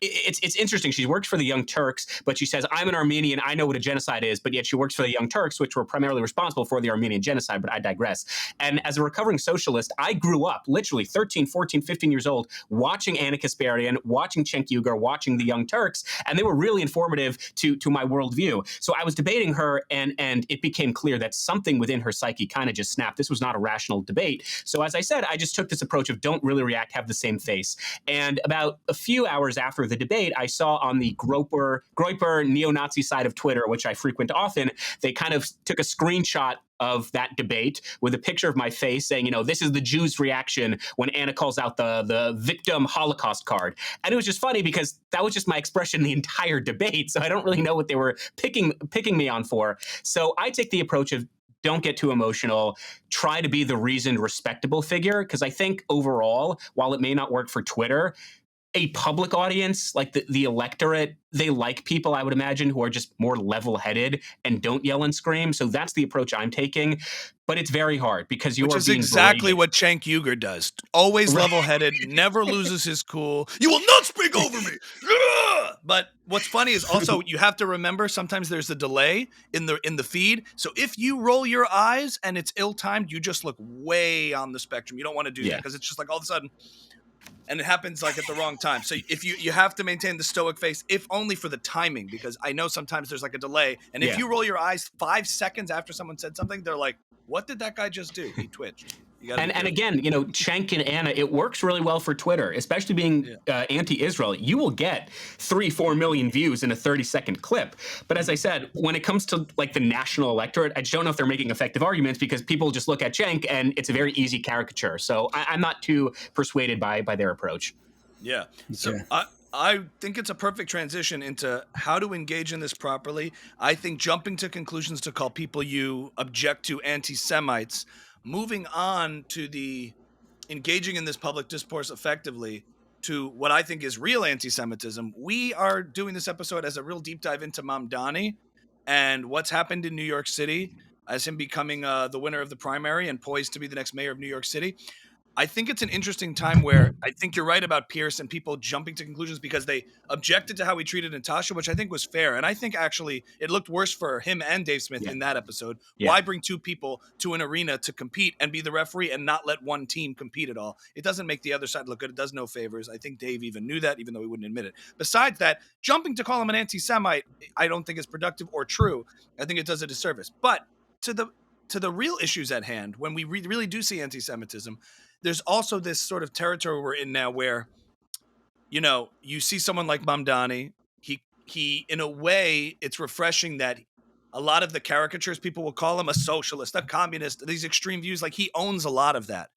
it's interesting. She works for the Young Turks, but she says, I'm an Armenian. I know what a genocide is, but yet she works for the Young Turks, which were primarily responsible for the Armenian genocide, but I digress. And as a recovering socialist, I grew up literally 13, 14, 15 years old, watching Anna Kasparian, watching Cenk Uygur, watching the Young Turks, and they were really informative to my worldview. So I was debating her, and it became clear that something within her psyche kind of just snapped. This was not a rational debate. So as I said, I just took this approach of don't really react, have the same face. And about a few hours after the debate, I saw on the Groyper neo-Nazi side of Twitter, which I frequent often, they kind of took a screenshot of that debate with a picture of my face saying, this is the Jews' reaction when Anna calls out the victim Holocaust card. And it was just funny because that was just my expression the entire debate. So I don't really know what they were picking me on for. So I take the approach of don't get too emotional. Try to be the reasoned, respectable figure. Because I think overall, while it may not work for Twitter, a public audience, like the electorate, they like people, I would imagine, who are just more level-headed and don't yell and scream. So that's the approach I'm taking. But it's very hard because you are being berated. Which is exactly what Cenk Uygur does. Always level-headed, never loses his cool. You will not speak over me. But what's funny is also you have to remember sometimes there's a delay in the feed. So if you roll your eyes and it's ill-timed, you just look way on the spectrum. You don't want to do that because it's just like all of a sudden. And it happens like at the wrong time. So if you have to maintain the stoic face, if only for the timing, because I know sometimes there's like a delay. And if you roll your eyes 5 seconds after someone said something, they're like, what did that guy just do? He twitched. And again, Cenk and Anna, it works really well for Twitter, especially being anti-Israel. You will get 3-4 million views in a 30-second clip. But as I said, when it comes to like the national electorate, I just don't know if they're making effective arguments because people just look at Cenk and it's a very easy caricature. So I'm not too persuaded by their approach. Yeah. So I think it's a perfect transition into how to engage in this properly. I think jumping to conclusions to call people you object to anti-Semites, moving on to the engaging in this public discourse effectively to what I think is real anti-Semitism. We are doing this episode as a real deep dive into Mamdani and what's happened in New York City as him becoming the winner of the primary and poised to be the next mayor of New York City. I think it's an interesting time where I think you're right about Pierce and people jumping to conclusions because they objected to how he treated Natasha, which I think was fair. And I think actually it looked worse for him and Dave Smith in that episode. Yeah. Why bring two people to an arena to compete and be the referee and not let one team compete at all? It doesn't make the other side look good. It does no favors. I think Dave even knew that, even though he wouldn't admit it. Besides that, jumping to call him an anti-Semite, I don't think is productive or true. I think it does a disservice. But to the real issues at hand, when we really do see anti-Semitism, there's also this sort of territory we're in now where, you see someone like Mamdani. He in a way, it's refreshing that a lot of the caricatures people will call him a socialist, a communist, these extreme views, like he owns a lot of that.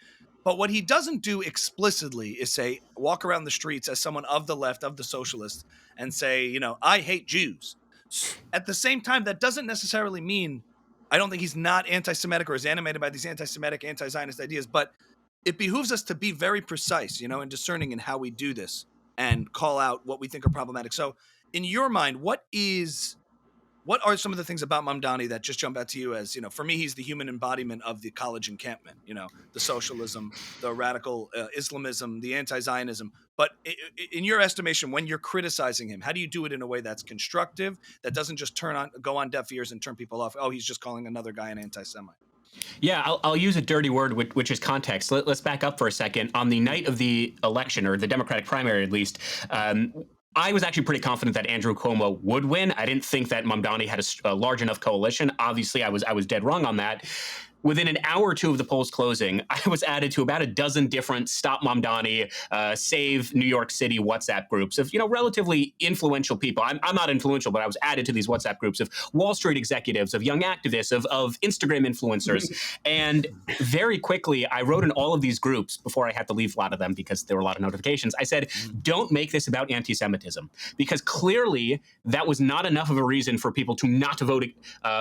But what he doesn't do explicitly is say, walk around the streets as someone of the left, of the socialists, and say, I hate Jews. At the same time, that doesn't necessarily mean, I don't think he's not anti-Semitic or is animated by these anti-Semitic, anti-Zionist ideas, but it behooves us to be very precise, and discerning in how we do this and call out what we think are problematic. So in your mind, what is What are some of the things about Mamdani that just jump out to you as, for me, he's the human embodiment of the college encampment, the socialism, the radical Islamism, the anti-Zionism. But in your estimation, when you're criticizing him, how do you do it in a way that's constructive, that doesn't just go on deaf ears and turn people off? Oh, he's just calling another guy an anti-Semite. Yeah, I'll use a dirty word, which is context. Let's back up for a second. On the night of the election, or the Democratic primary at least, I was actually pretty confident that Andrew Cuomo would win. I didn't think that Mamdani had a large enough coalition. Obviously, I was dead wrong on that. Within an hour or two of the polls closing, I was added to about a dozen different Stop Mamdani, Save New York City WhatsApp groups of, relatively influential people. I'm not influential, but I was added to these WhatsApp groups of Wall Street executives, of young activists, of Instagram influencers. And very quickly, I wrote in all of these groups before I had to leave a lot of them because there were a lot of notifications. I said, don't make this about anti-Semitism, because clearly that was not enough of a reason for people to not vote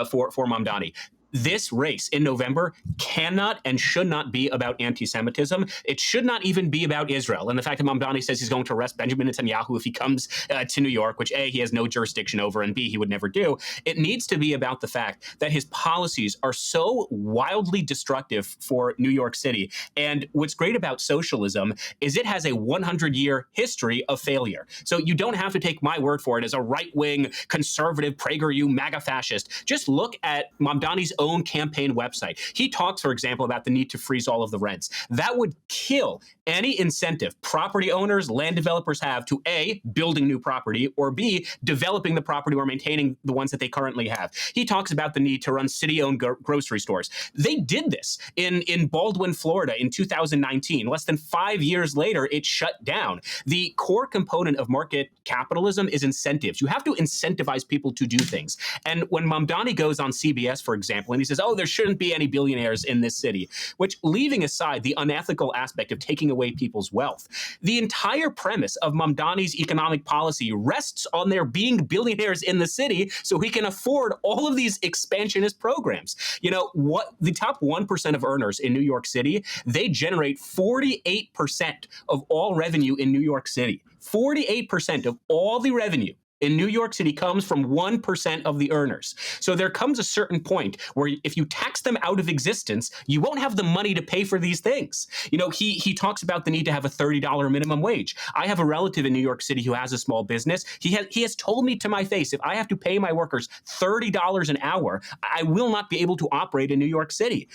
for Mamdani. This race in November cannot and should not be about anti-Semitism. It should not even be about Israel. And the fact that Mamdani says he's going to arrest Benjamin Netanyahu if he comes to New York, which A, he has no jurisdiction over, and B, he would never do. It needs to be about the fact that his policies are so wildly destructive for New York City. And what's great about socialism is it has a 100-year history of failure. So you don't have to take my word for it as a right-wing, conservative, PragerU, MAGA fascist. Just look at Mamdani's own campaign website. He talks, for example, about the need to freeze all of the rents. That would kill any incentive property owners, land developers have to A, building new property, or B, developing the property or maintaining the ones that they currently have. He talks about the need to run city-owned grocery stores. They did this in Baldwin, Florida in 2019. Less than 5 years later, it shut down. The core component of market capitalism is incentives. You have to incentivize people to do things. And when Mamdani goes on CBS, for example, and he says, oh, there shouldn't be any billionaires in this city, which, leaving aside the unethical aspect of taking away people's wealth, the entire premise of Mamdani's economic policy rests on there being billionaires in the city so he can afford all of these expansionist programs. What the top 1% of earners in New York City, they generate 48% of all revenue in New York City. 48% of all the revenue in New York City comes from 1% of the earners. So there comes a certain point where if you tax them out of existence, you won't have the money to pay for these things. He talks about the need to have a $30 minimum wage. I have a relative in New York City who has a small business. He has told me to my face, if I have to pay my workers $30 an hour, I will not be able to operate in New York City.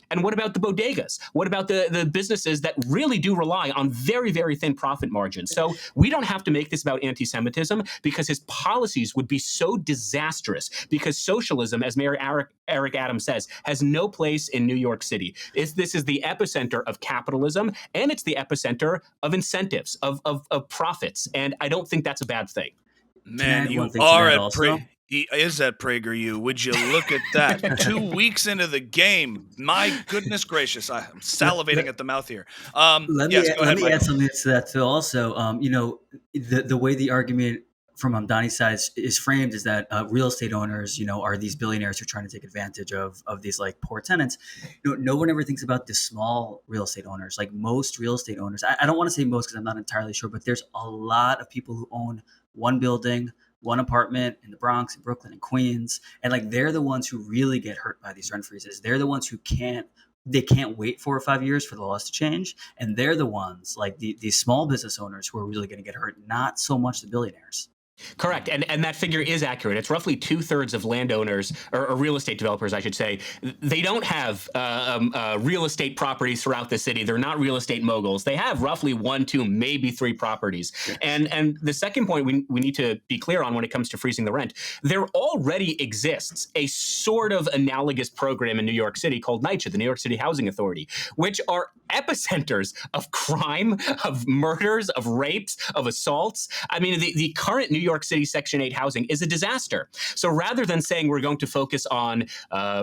And what about the bodegas? What about the businesses that really do rely on very, very thin profit margins? So we don't have to make this about anti-Semitism because his policies would be so disastrous, because socialism, as Mayor Eric Adams says, has no place in New York City. This is the epicenter of capitalism, and it's the epicenter of incentives, of profits. And I don't think that's a bad thing. Man, you are at he is at PragerU. Would you look at that? 2 weeks into the game. My goodness gracious. I'm salivating at the mouth here. Let me add something to that too. Also, the way the argument from Mamdani's side is framed is that real estate owners, are these billionaires who are trying to take advantage of these like poor tenants. No one ever thinks about the small real estate owners. Like most real estate owners, I don't want to say most because I'm not entirely sure, but there's a lot of people who own one building, one apartment in the Bronx, in Brooklyn, and Queens. And like, they're the ones who really get hurt by these rent freezes. They're the ones who can't wait 4 or 5 years for the laws to change. And they're the ones, like these small business owners, who are really going to get hurt, not so much the billionaires. Correct. And that figure is accurate. It's roughly 2/3 of landowners, or real estate developers, I should say. They don't have real estate properties throughout the city. They're not real estate moguls. They have roughly 1, 2, maybe 3 properties. Yes. And the second point we need to be clear on when it comes to freezing the rent, there already exists a sort of analogous program in New York City called NYCHA, the New York City Housing Authority, which are epicenters of crime, of murders, of rapes, of assaults. I mean, the current New York City Section 8 housing is a disaster. So rather than saying we're going to focus on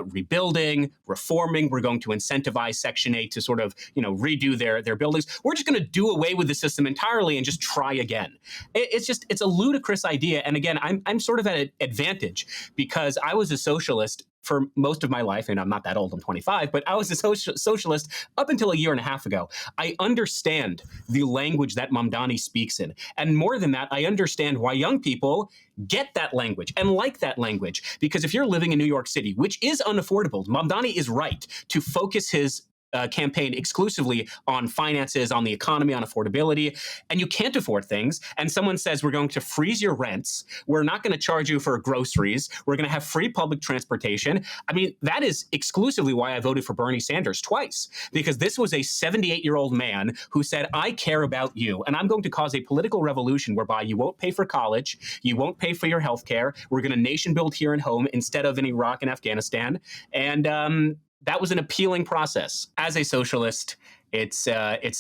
rebuilding, reforming, we're going to incentivize Section 8 to sort of, redo their buildings, we're just going to do away with the system entirely and just try again. It's a ludicrous idea. And again, I'm sort of at an advantage because I was a socialist for most of my life, and I'm not that old, I'm 25, but I was a socialist up until a year and a half ago. I understand the language that Mamdani speaks in. And more than that, I understand why young people get that language and like that language. Because if you're living in New York City, which is unaffordable, Mamdani is right to focus his campaign exclusively on finances, on the economy, on affordability, and you can't afford things, and someone says, we're going to freeze your rents, we're not going to charge you for groceries, we're going to have free public transportation. I mean, that is exclusively why I voted for Bernie Sanders twice, because this was a 78-year-old man who said, I care about you, and I'm going to cause a political revolution whereby you won't pay for college, you won't pay for your health care, we're going to nation build here and home instead of in Iraq and Afghanistan. And that was an appealing process. As a socialist, it's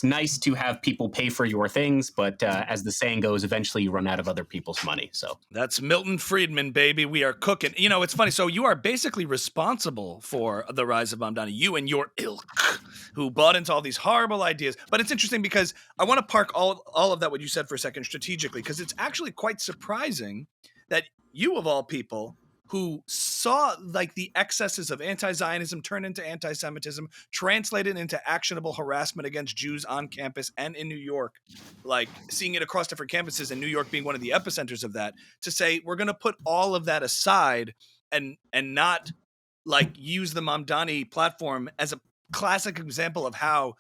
nice to have people pay for your things, but as the saying goes, eventually you run out of other people's money. So that's Milton Friedman, baby. We are cooking. You know, it's funny. So you are basically responsible for the rise of Mamdani, you and your ilk, who bought into all these horrible ideas. But it's interesting because I want to park all of that, what you said, for a second strategically, because it's actually quite surprising that you, of all people, who saw like the excesses of anti-Zionism turn into anti-Semitism, translated into actionable harassment against Jews on campus and in New York, like seeing it across different campuses, and New York being one of the epicenters of that, to say we're going to put all of that aside and not like use the Mamdani platform as a classic example of how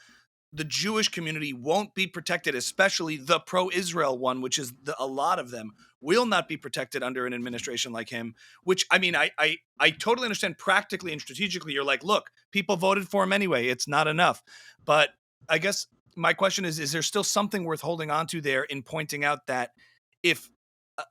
the Jewish community won't be protected, especially the pro-Israel one, which is a lot of them, will not be protected under an administration like him, which, I mean, I totally understand practically and strategically. You're like, look, people voted for him anyway. It's not enough. But I guess my question is there still something worth holding on to there in pointing out that if,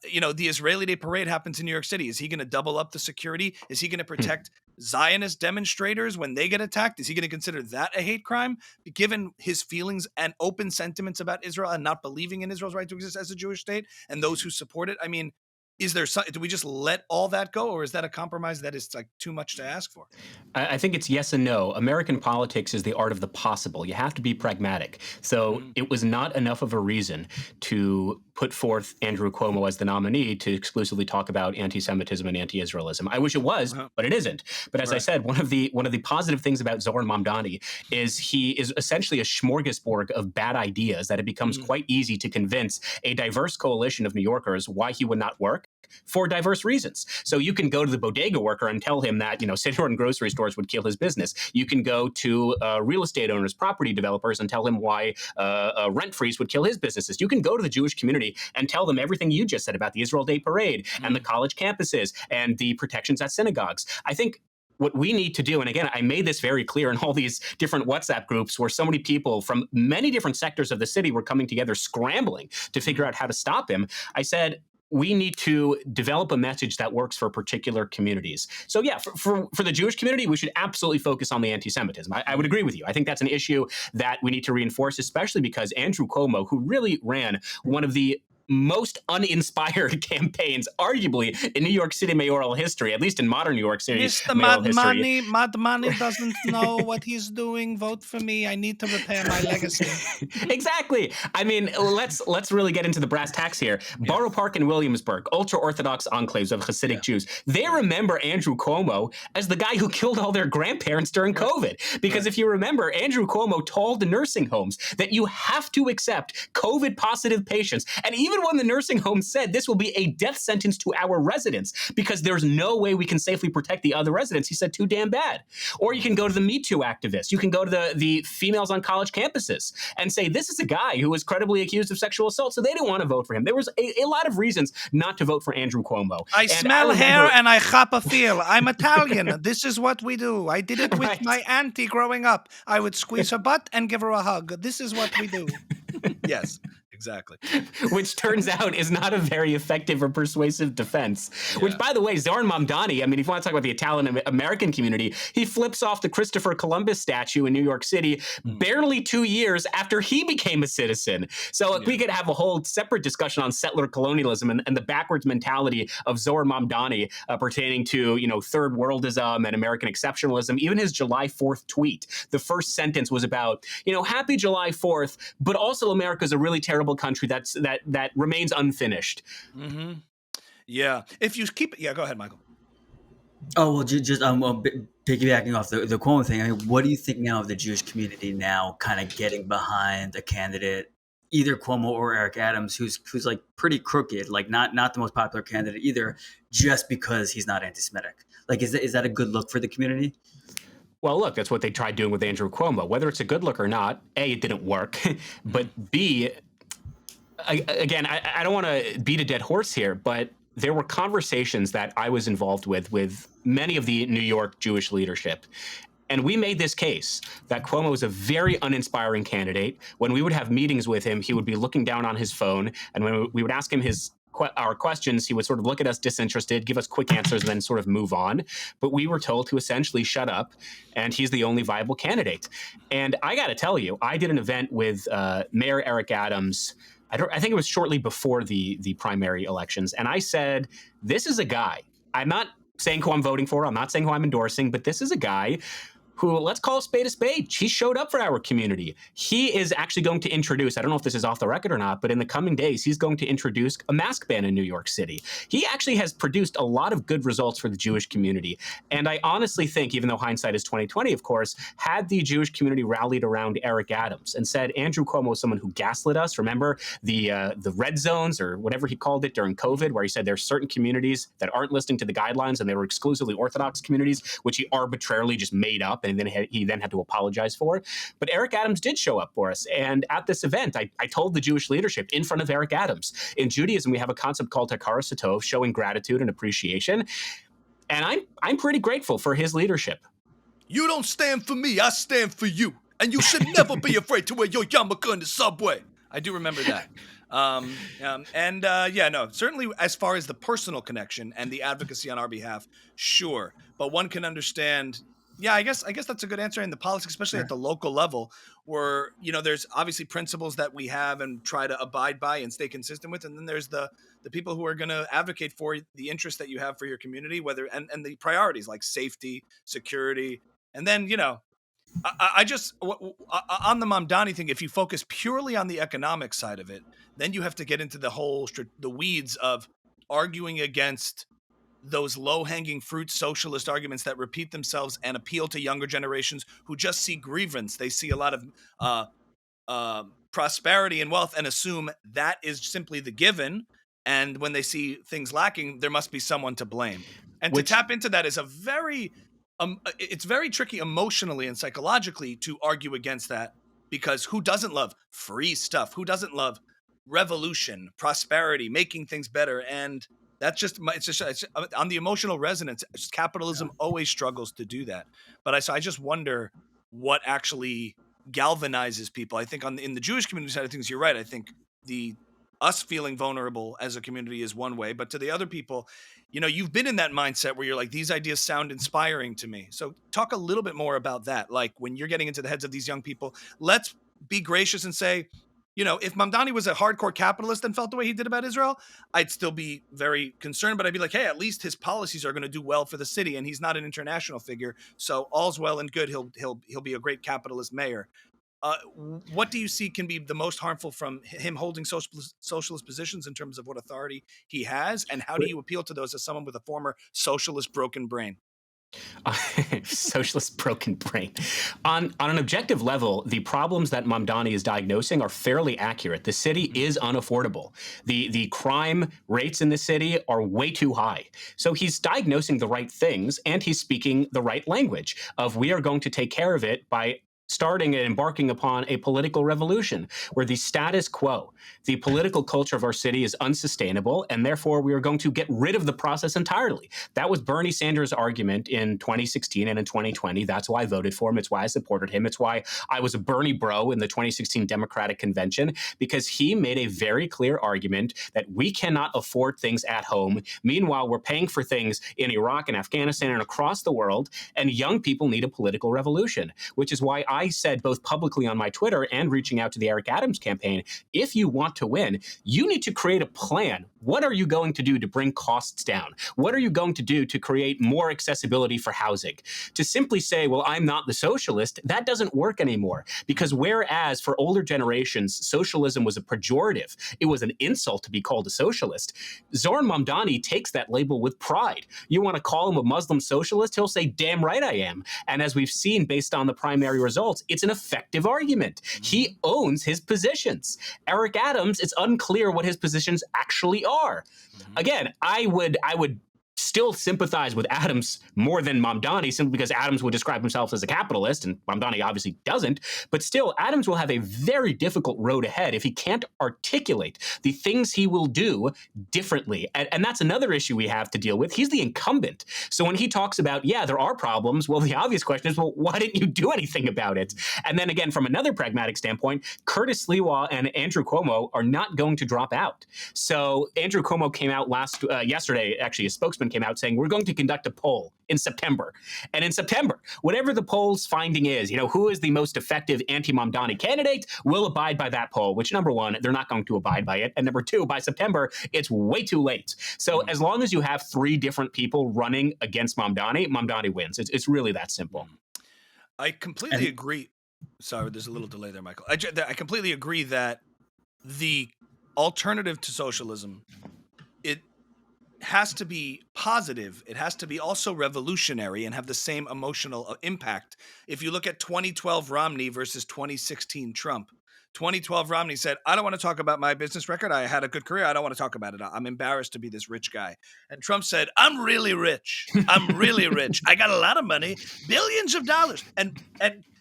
the Israeli Day Parade happens in New York City, is he going to double up the security? Is he going to protect Zionist demonstrators when they get attacked? Is he going to consider that a hate crime, given his feelings and open sentiments about Israel and not believing in Israel's right to exist as a Jewish state and those who support it? I mean, do we just let all that go, or is that a compromise that is like too much to ask for? I think it's yes and no. American politics is the art of the possible. You have to be pragmatic. So it was not enough of a reason to put forth Andrew Cuomo as the nominee to exclusively talk about anti-Semitism and anti-Israelism. I wish it was, but it isn't. But as I said, one of the positive things about Zohran Mamdani is he is essentially a smorgasbord of bad ideas that it becomes quite easy to convince a diverse coalition of New Yorkers why he would not work for diverse reasons. So you can go to the bodega worker and tell him that, sitting in grocery stores would kill his business. You can go to real estate owners, property developers, and tell him why a rent freeze would kill his businesses. You can go to the Jewish community and tell them everything you just said about the Israel Day Parade and the college campuses and the protections at synagogues. I think what we need to do, and again, I made this very clear in all these different WhatsApp groups where so many people from many different sectors of the city were coming together scrambling to figure out how to stop him. I said, we need to develop a message that works for particular communities. So yeah, for the Jewish community, we should absolutely focus on the anti-Semitism. I would agree with you. I think that's an issue that we need to reinforce, especially because Andrew Cuomo, who really ran one of the most uninspired campaigns, arguably, in New York City mayoral history, at least in modern New York City mayoral history. Mad Money doesn't know what he's doing. Vote for me. I need to repair my legacy. Exactly. I mean, let's really get into the brass tacks here. Borough Park in Williamsburg, ultra-Orthodox enclaves of Hasidic Jews, they remember Andrew Cuomo as the guy who killed all their grandparents during COVID. Because if you remember, Andrew Cuomo told the nursing homes that you have to accept COVID-positive patients. And even when the nursing home said this will be a death sentence to our residents because there's no way we can safely protect the other residents, he said, too damn bad. Or you can go to the Me Too activists. You can go to the females on college campuses and say, this is a guy who was credibly accused of sexual assault, so they didn't want to vote for him. There was a lot of reasons not to vote for Andrew Cuomo. I smell hair and I chop a feel. I'm Italian. This is what we do. I did it with my auntie growing up. I would squeeze her butt and give her a hug. This is what we do. Yes. Exactly. Which turns out is not a very effective or persuasive defense. Yeah. Which, by the way, Zohran Mamdani, I mean, if you want to talk about the Italian-American community, he flips off the Christopher Columbus statue in New York City barely 2 years after he became a citizen. So we could have a whole separate discussion on settler colonialism and the backwards mentality of Zohran Mamdani pertaining to, third worldism and American exceptionalism. Even his July 4th tweet, the first sentence was about, happy July 4th, but also America's a really terrible country that remains unfinished. Yeah. If you keep it, go ahead, Michael. Oh, well, just piggybacking off the Cuomo thing. I mean, what do you think now of the Jewish community now, kind of getting behind a candidate, either Cuomo or Eric Adams, who's like pretty crooked, like not the most popular candidate either, just because he's not anti-Semitic? Like, is that a good look for the community? Well, look, that's what they tried doing with Andrew Cuomo. Whether it's a good look or not, A, it didn't work, but B, again, I don't want to beat a dead horse here, but there were conversations that I was involved with many of the New York Jewish leadership. And we made this case that Cuomo was a very uninspiring candidate. When we would have meetings with him, he would be looking down on his phone. And when we would ask him our questions, he would sort of look at us disinterested, give us quick answers, and then sort of move on. But we were told to essentially shut up, and he's the only viable candidate. And I got to tell you, I did an event with Mayor Eric Adams. I think it was shortly before the primary elections. And I said, this is a guy. I'm not saying who I'm voting for. I'm not saying who I'm endorsing, but this is a guy who, let's call a spade a spade. He showed up for our community. He is actually going to introduce, I don't know if this is off the record or not, but in the coming days, he's going to introduce a mask ban in New York City. He actually has produced a lot of good results for the Jewish community. And I honestly think, even though hindsight is 2020, of course, had the Jewish community rallied around Eric Adams and said, Andrew Cuomo was someone who gaslit us. Remember the red zones, or whatever he called it during COVID, where he said there's certain communities that aren't listening to the guidelines and they were exclusively Orthodox communities, which he arbitrarily just made up, and then he then had to apologize for. But Eric Adams did show up for us. And at this event, I told the Jewish leadership in front of Eric Adams, in Judaism, we have a concept called Hakara Satov, showing gratitude and appreciation. And I'm pretty grateful for his leadership. You don't stand for me, I stand for you. And you should never be afraid to wear your yarmulke in the subway. I do remember that. Certainly as far as the personal connection and the advocacy on our behalf, sure. But one can understand, I guess that's a good answer in the politics, especially at the local level, where, there's obviously principles that we have and try to abide by and stay consistent with. And then there's the people who are going to advocate for the interests that you have for your community, and the priorities like safety, security. And then, I just, on the Mamdani thing, if you focus purely on the economic side of it, then you have to get into the weeds of arguing against those low-hanging fruit socialist arguments that repeat themselves and appeal to younger generations who just see grievance. They see a lot of prosperity and wealth and assume that is simply the given. And when they see things lacking, there must be someone to blame. And to tap into that is it's very tricky emotionally and psychologically to argue against that, because who doesn't love free stuff? Who doesn't love revolution, prosperity, making things better? And that's it's on the emotional resonance. Capitalism always struggles to do that. But I just wonder what actually galvanizes people. I think in the Jewish community side of things, you're right. I think us feeling vulnerable as a community is one way, but to the other people, you've been in that mindset where you're like, these ideas sound inspiring to me. So talk a little bit more about that. Like, when you're getting into the heads of these young people, let's be gracious and say, if Mamdani was a hardcore capitalist and felt the way he did about Israel, I'd still be very concerned, but I'd be like, hey, at least his policies are going to do well for the city, and he's not an international figure, so all's well and good. He'll be a great capitalist mayor. What do you see can be the most harmful from him holding socialist positions in terms of what authority he has? And how do you appeal to those as someone with a former socialist broken brain? Socialist broken brain. On an objective level, the problems that Mamdani is diagnosing are fairly accurate. The city is unaffordable. The crime rates in the city are way too high. So he's diagnosing the right things, and he's speaking the right language of, we are going to take care of it by starting and embarking upon a political revolution where the status quo, the political culture of our city, is unsustainable, and therefore we are going to get rid of the process entirely. That was Bernie Sanders' argument in 2016 and in 2020. That's why I voted for him. It's why I supported him. It's why I was a Bernie bro in the 2016 Democratic Convention, because he made a very clear argument that we cannot afford things at home. Meanwhile, we're paying for things in Iraq and Afghanistan and across the world, and young people need a political revolution, which is why I I said both publicly on my Twitter and reaching out to the Eric Adams campaign, if you want to win, you need to create a plan. What are you going to do to bring costs down? What are you going to do to create more accessibility for housing? To simply say, well, I'm not the socialist, that doesn't work anymore. Because whereas for older generations, socialism was a pejorative, it was an insult to be called a socialist, Zohran Mamdani takes that label with pride. You want to call him a Muslim socialist? He'll say, damn right I am. And as we've seen based on the primary results, it's an effective argument. He owns his positions. Eric Adams, it's unclear what his positions actually are. Again, I would still sympathize with Adams more than Mamdani, simply because Adams would describe himself as a capitalist, and Mamdani obviously doesn't. But still, Adams will have a very difficult road ahead if he can't articulate the things he will do differently. And that's another issue we have to deal with. He's the incumbent. So when he talks about, yeah, there are problems, well, the obvious question is, well, why didn't you do anything about it? And then again, from another pragmatic standpoint, Curtis Sliwa and Andrew Cuomo are not going to drop out. So Andrew Cuomo came out yesterday, actually, a spokesman came out saying, we're going to conduct a poll in September. And in September, whatever the poll's finding is, who is the most effective anti-Mamdani candidate, will abide by that poll, which number one, they're not going to abide by it. And number two, by September, it's way too late. So as long as you have three different people running against Mamdani, Mamdani wins. It's really that simple. I completely agree. Sorry, there's a little delay there, Michael. I completely agree that the alternative to socialism, it has to be positive. It has to be also revolutionary and have the same emotional impact. If you look at 2012 Romney versus 2016 Trump, 2012 Romney said, I don't want to talk about my business record. I had a good career. I don't want to talk about it. I'm embarrassed to be this rich guy. And Trump said, I'm really rich. I'm really rich. I got a lot of money, billions of dollars. And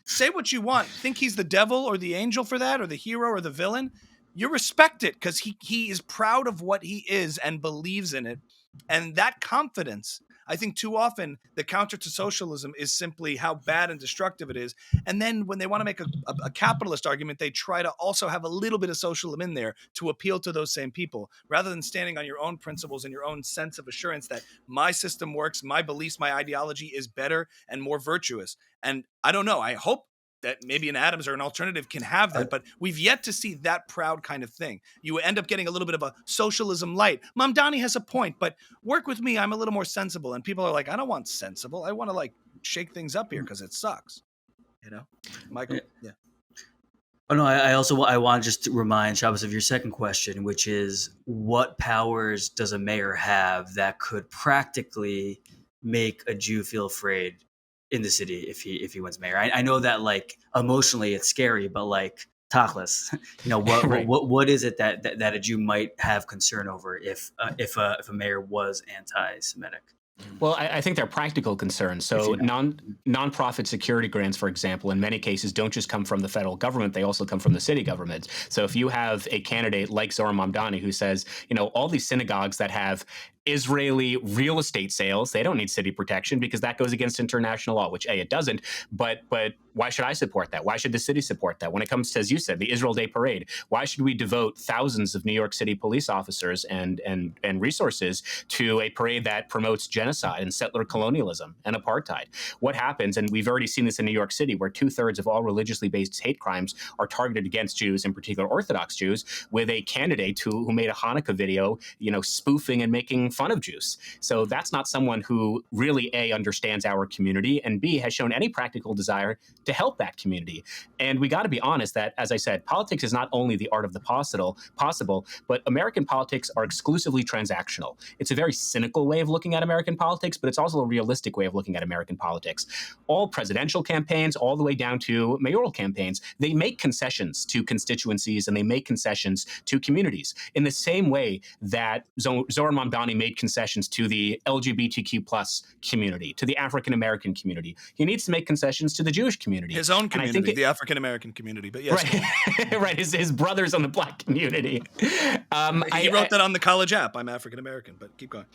say what you want. Think he's the devil or the angel for that, or the hero or the villain. You respect it because he is proud of what he is and believes in it. And that confidence, I think too often the counter to socialism is simply how bad and destructive it is. And then when they want to make a capitalist argument, they try to also have a little bit of socialism in there to appeal to those same people, rather than standing on your own principles and your own sense of assurance that my system works, my beliefs, my ideology is better and more virtuous. And I don't know, I hope that maybe an Adams or an alternative can have that, but we've yet to see that proud kind of thing. You end up getting a little bit of a socialism light. Mamdani has a point, but work with me. I'm a little more sensible. And people are like, I don't want sensible. I want to shake things up here because it sucks. Michael? Yeah. Oh, no, I want just to remind Shabbos of your second question, which is what powers does a mayor have that could practically make a Jew feel afraid in the city if he wins mayor? I know that emotionally it's scary, but tachlis, what Right. what is it that a Jew might have concern over if a mayor was anti-Semitic? Well, I think they're practical concerns. So nonprofit security grants, for example, in many cases don't just come from the federal government, they also come from the city government. So if you have a candidate like Zohran Mamdani who says, all these synagogues that have Israeli real estate sales, they don't need city protection because that goes against international law, which it doesn't. But why should I support that? Why should the city support that? When it comes to, as you said, the Israel Day Parade, why should we devote thousands of New York City police officers and resources to a parade that promotes genocide and settler colonialism and apartheid? What happens, and we've already seen this in New York City, where 2/3 of all religiously based hate crimes are targeted against Jews, in particular Orthodox Jews, with a candidate who made a Hanukkah video, spoofing and making fun of Jews. So that's not someone who really, A, understands our community, and B, has shown any practical desire to help that community. And we got to be honest that, as I said, politics is not only the art of the possible, but American politics are exclusively transactional. It's a very cynical way of looking at American politics, but it's also a realistic way of looking at American politics. All presidential campaigns, all the way down to mayoral campaigns, they make concessions to constituencies and they make concessions to communities in the same way that Zohran Mamdani made concessions to the LGBTQ plus community, to the African American community. He needs to make concessions to the Jewish community. His own community, the African American community. But yes, right, right. His brothers on the Black community. He wrote that on the college app. I'm African American, but keep going.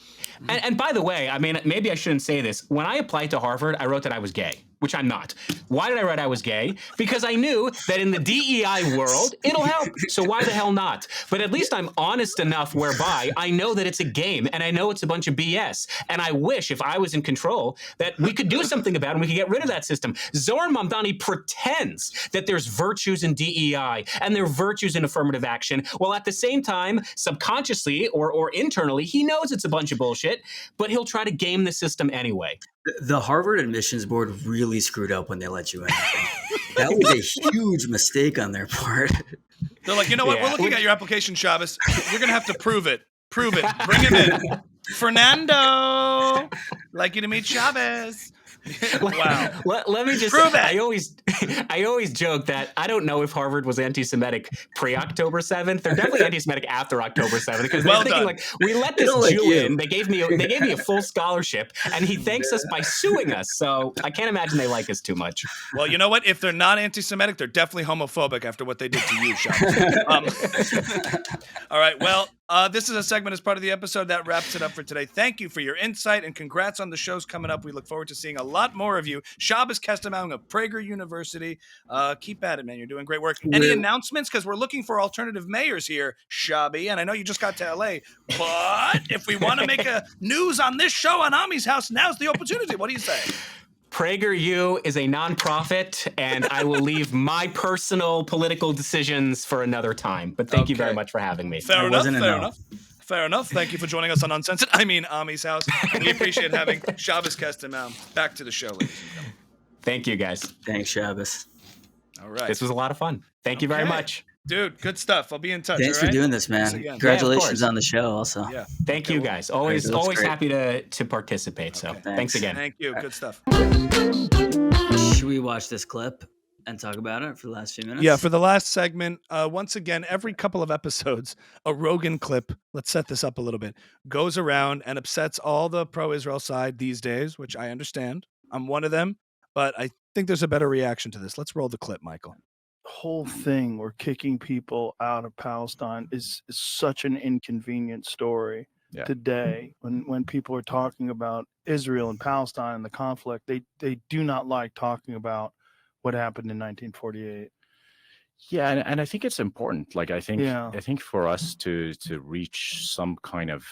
And by the way, maybe I shouldn't say this. When I applied to Harvard, I wrote that I was gay. which I'm not. Why did I write I was gay? Because I knew that in the DEI world, it'll help. So why the hell not? But at least I'm honest enough whereby I know that it's a game and I know it's a bunch of BS. And I wish, if I was in control, that we could do something about it and we could get rid of that system. Zohran Mamdani pretends that there's virtues in DEI and there are virtues in affirmative action, while at the same time, subconsciously or internally, he knows it's a bunch of bullshit, but he'll try to game the system anyway. The Harvard admissions board really screwed up when they let you in. That was a huge mistake on their part. They're like, you know what? We're looking at your application, Shabbos. You're going to have to prove it. Prove it. Bring him in. Fernando, like you to meet Shabbos. Wow. Let me just prove it. I always joke that I don't know if Harvard was anti-Semitic pre-October 7th. They're definitely anti-Semitic after October 7th because they're thinking like, we let this Jew in. They gave me a full scholarship, and he thanks us by suing us. So I can't imagine they like us too much. Well, you know what? If they're not anti-Semitic, they're definitely homophobic after what they did to you, Shabbos. All right. Well, this is a segment as part of the episode that wraps it up for today. Thank you for your insight and congrats on the shows coming up. We look forward to seeing a lot more of you. Shabbos Kestenbaum of Prager University. Keep at it, man. You're doing great work. Any announcements? Because we're looking for alternative mayors here, Shabby. And I know you just got to LA, but if we want to make a news on this show on Ami's House, now's the opportunity. What do you say? PragerU is a nonprofit, and I will leave my personal political decisions for another time. But thank you very much for having me. Fair enough. Thank you for joining us on Uncensored. Ami's House. We appreciate having Shabbos Kestenbaum. Back to the show, ladies and gentlemen. Thank you, guys. Thanks, Shabbos. All right. This was a lot of fun. Thank you very much. Dude, good stuff. I'll be in touch. Thanks for doing this, man. Congratulations on the show also. Yeah. Thank you, guys. Always happy to participate. So thanks again. Thank you. Good stuff. Should we watch this clip and talk about it for the last few minutes? Yeah, for the last segment, once again, every couple of episodes, a Rogan clip, let's set this up a little bit, goes around and upsets all the pro-Israel side these days, which I understand. I'm one of them, but I think there's a better reaction to this. Let's roll the clip, Michael. Whole thing where kicking people out of Palestine is such an inconvenient story today when people are talking about Israel and Palestine and the conflict. They do not like talking about what happened in 1948. Yeah, and I think it's important. Like I think for us to reach some kind of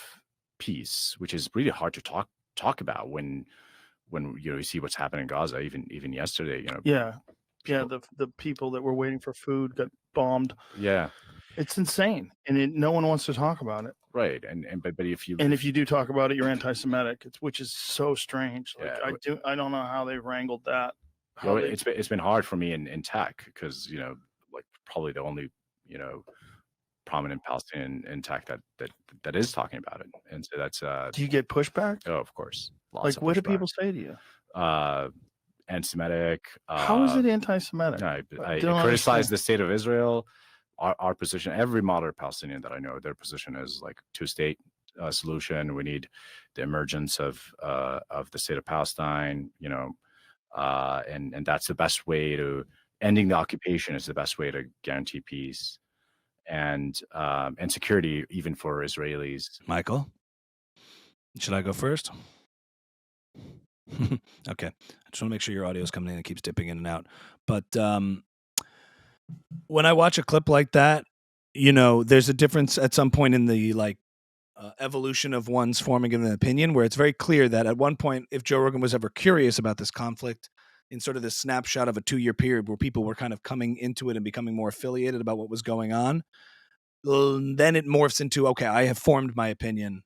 peace, which is really hard to talk about when you see what's happening in Gaza, even yesterday, the people that were waiting for food got bombed. Yeah, it's insane, and no one wants to talk about it. Right, but if you do talk about it, you're anti-Semitic. Which is so strange. Like I don't know how they wrangled that. It's been hard for me in tech because like probably the only prominent Palestinian in tech that is talking about it, and so that's. Do you get pushback? Oh, of course. Like what do people say to you? Anti-Semitic. How is it anti-Semitic? I criticize the state of Israel. Our position, every moderate Palestinian that I know, their position is like two-state solution. We need the emergence of the state of Palestine. And that's the best way to ending the occupation is the best way to guarantee peace and security even for Israelis. Michael, should I go first? Okay. I just want to make sure your audio is coming in. It keeps dipping in and out. But when I watch a clip like that, there's a difference at some point in the evolution of one's forming an opinion where it's very clear that at one point, if Joe Rogan was ever curious about this conflict in sort of this snapshot of a 2-year period where people were kind of coming into it and becoming more affiliated about what was going on, then it morphs into, okay, I have formed my opinion.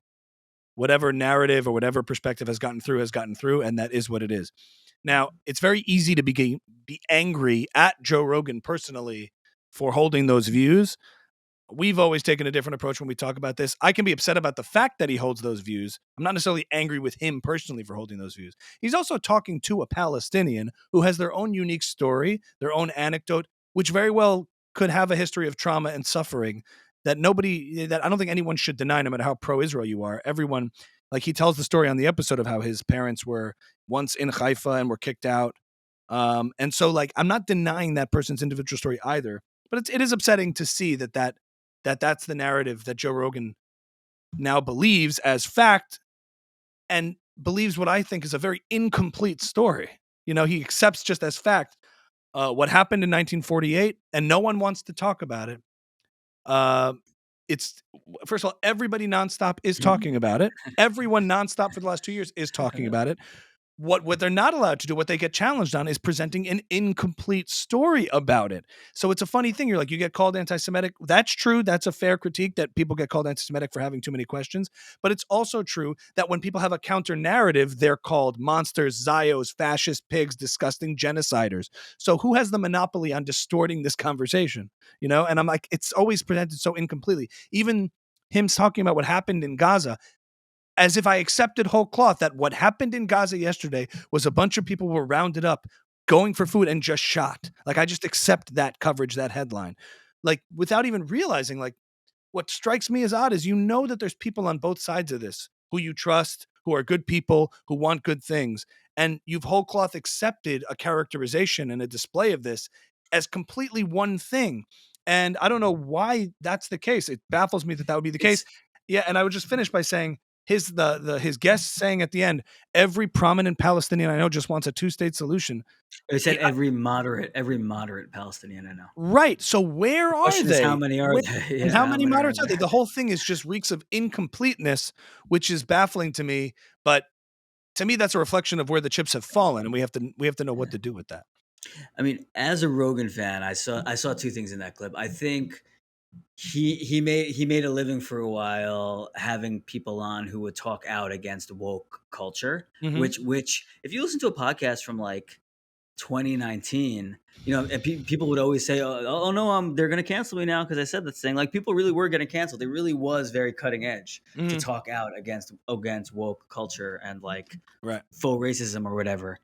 Whatever narrative or whatever perspective has gotten through, and that is what it is. Now, it's very easy to be angry at Joe Rogan personally for holding those views. We've always taken a different approach when we talk about this. I can be upset about the fact that he holds those views. I'm not necessarily angry with him personally for holding those views. He's also talking to a Palestinian who has their own unique story, their own anecdote, which very well could have a history of trauma and suffering that I don't think anyone should deny, no matter how pro-Israel you are. Everyone, like he tells the story on the episode of how his parents were once in Haifa and were kicked out. And so I'm not denying that person's individual story either, but it is upsetting to see that's the narrative that Joe Rogan now believes as fact and believes what I think is a very incomplete story. He accepts just as fact what happened in 1948, and no one wants to talk about it. It's first of all, everybody nonstop is talking about it. Everyone nonstop for the last 2 years is talking about it. What they're not allowed to do, what they get challenged on, is presenting an incomplete story about it. So it's a funny thing. You're like, you get called anti-Semitic. That's true. That's a fair critique, that people get called anti-Semitic for having too many questions. But it's also true that when people have a counter narrative, they're called monsters, Zios, fascist pigs, disgusting genociders. So who has the monopoly on distorting this conversation? And I'm like, it's always presented so incompletely. Even him talking about what happened in Gaza, as if I accepted whole cloth that what happened in Gaza yesterday was a bunch of people were rounded up going for food and just shot. Like, I just accept that coverage, that headline, like, without even realizing, like, what strikes me as odd is that there's people on both sides of this who you trust, who are good people, who want good things. And you've whole cloth accepted a characterization and a display of this as completely one thing. And I don't know why that's the case. It baffles me that would be the case. Yeah. And I would just finish by saying, his guest saying at the end, every prominent Palestinian I know just wants a two-state solution. They said every moderate Palestinian I know. Right. So where are they? How many are they? Yeah, and how many moderates are they? The whole thing is just reeks of incompleteness, which is baffling to me. But to me, that's a reflection of where the chips have fallen, and we have to know what to do with that. I mean, as a Rogan fan, I saw two things in that clip. I think he made a living for a while having people on who would talk out against woke culture, which if you listen to a podcast from like 2019, and people would always say, oh no, they're going to cancel me now because I said this thing. Like, people really were getting canceled. It really was very cutting edge to talk out against woke culture and like faux racism or whatever.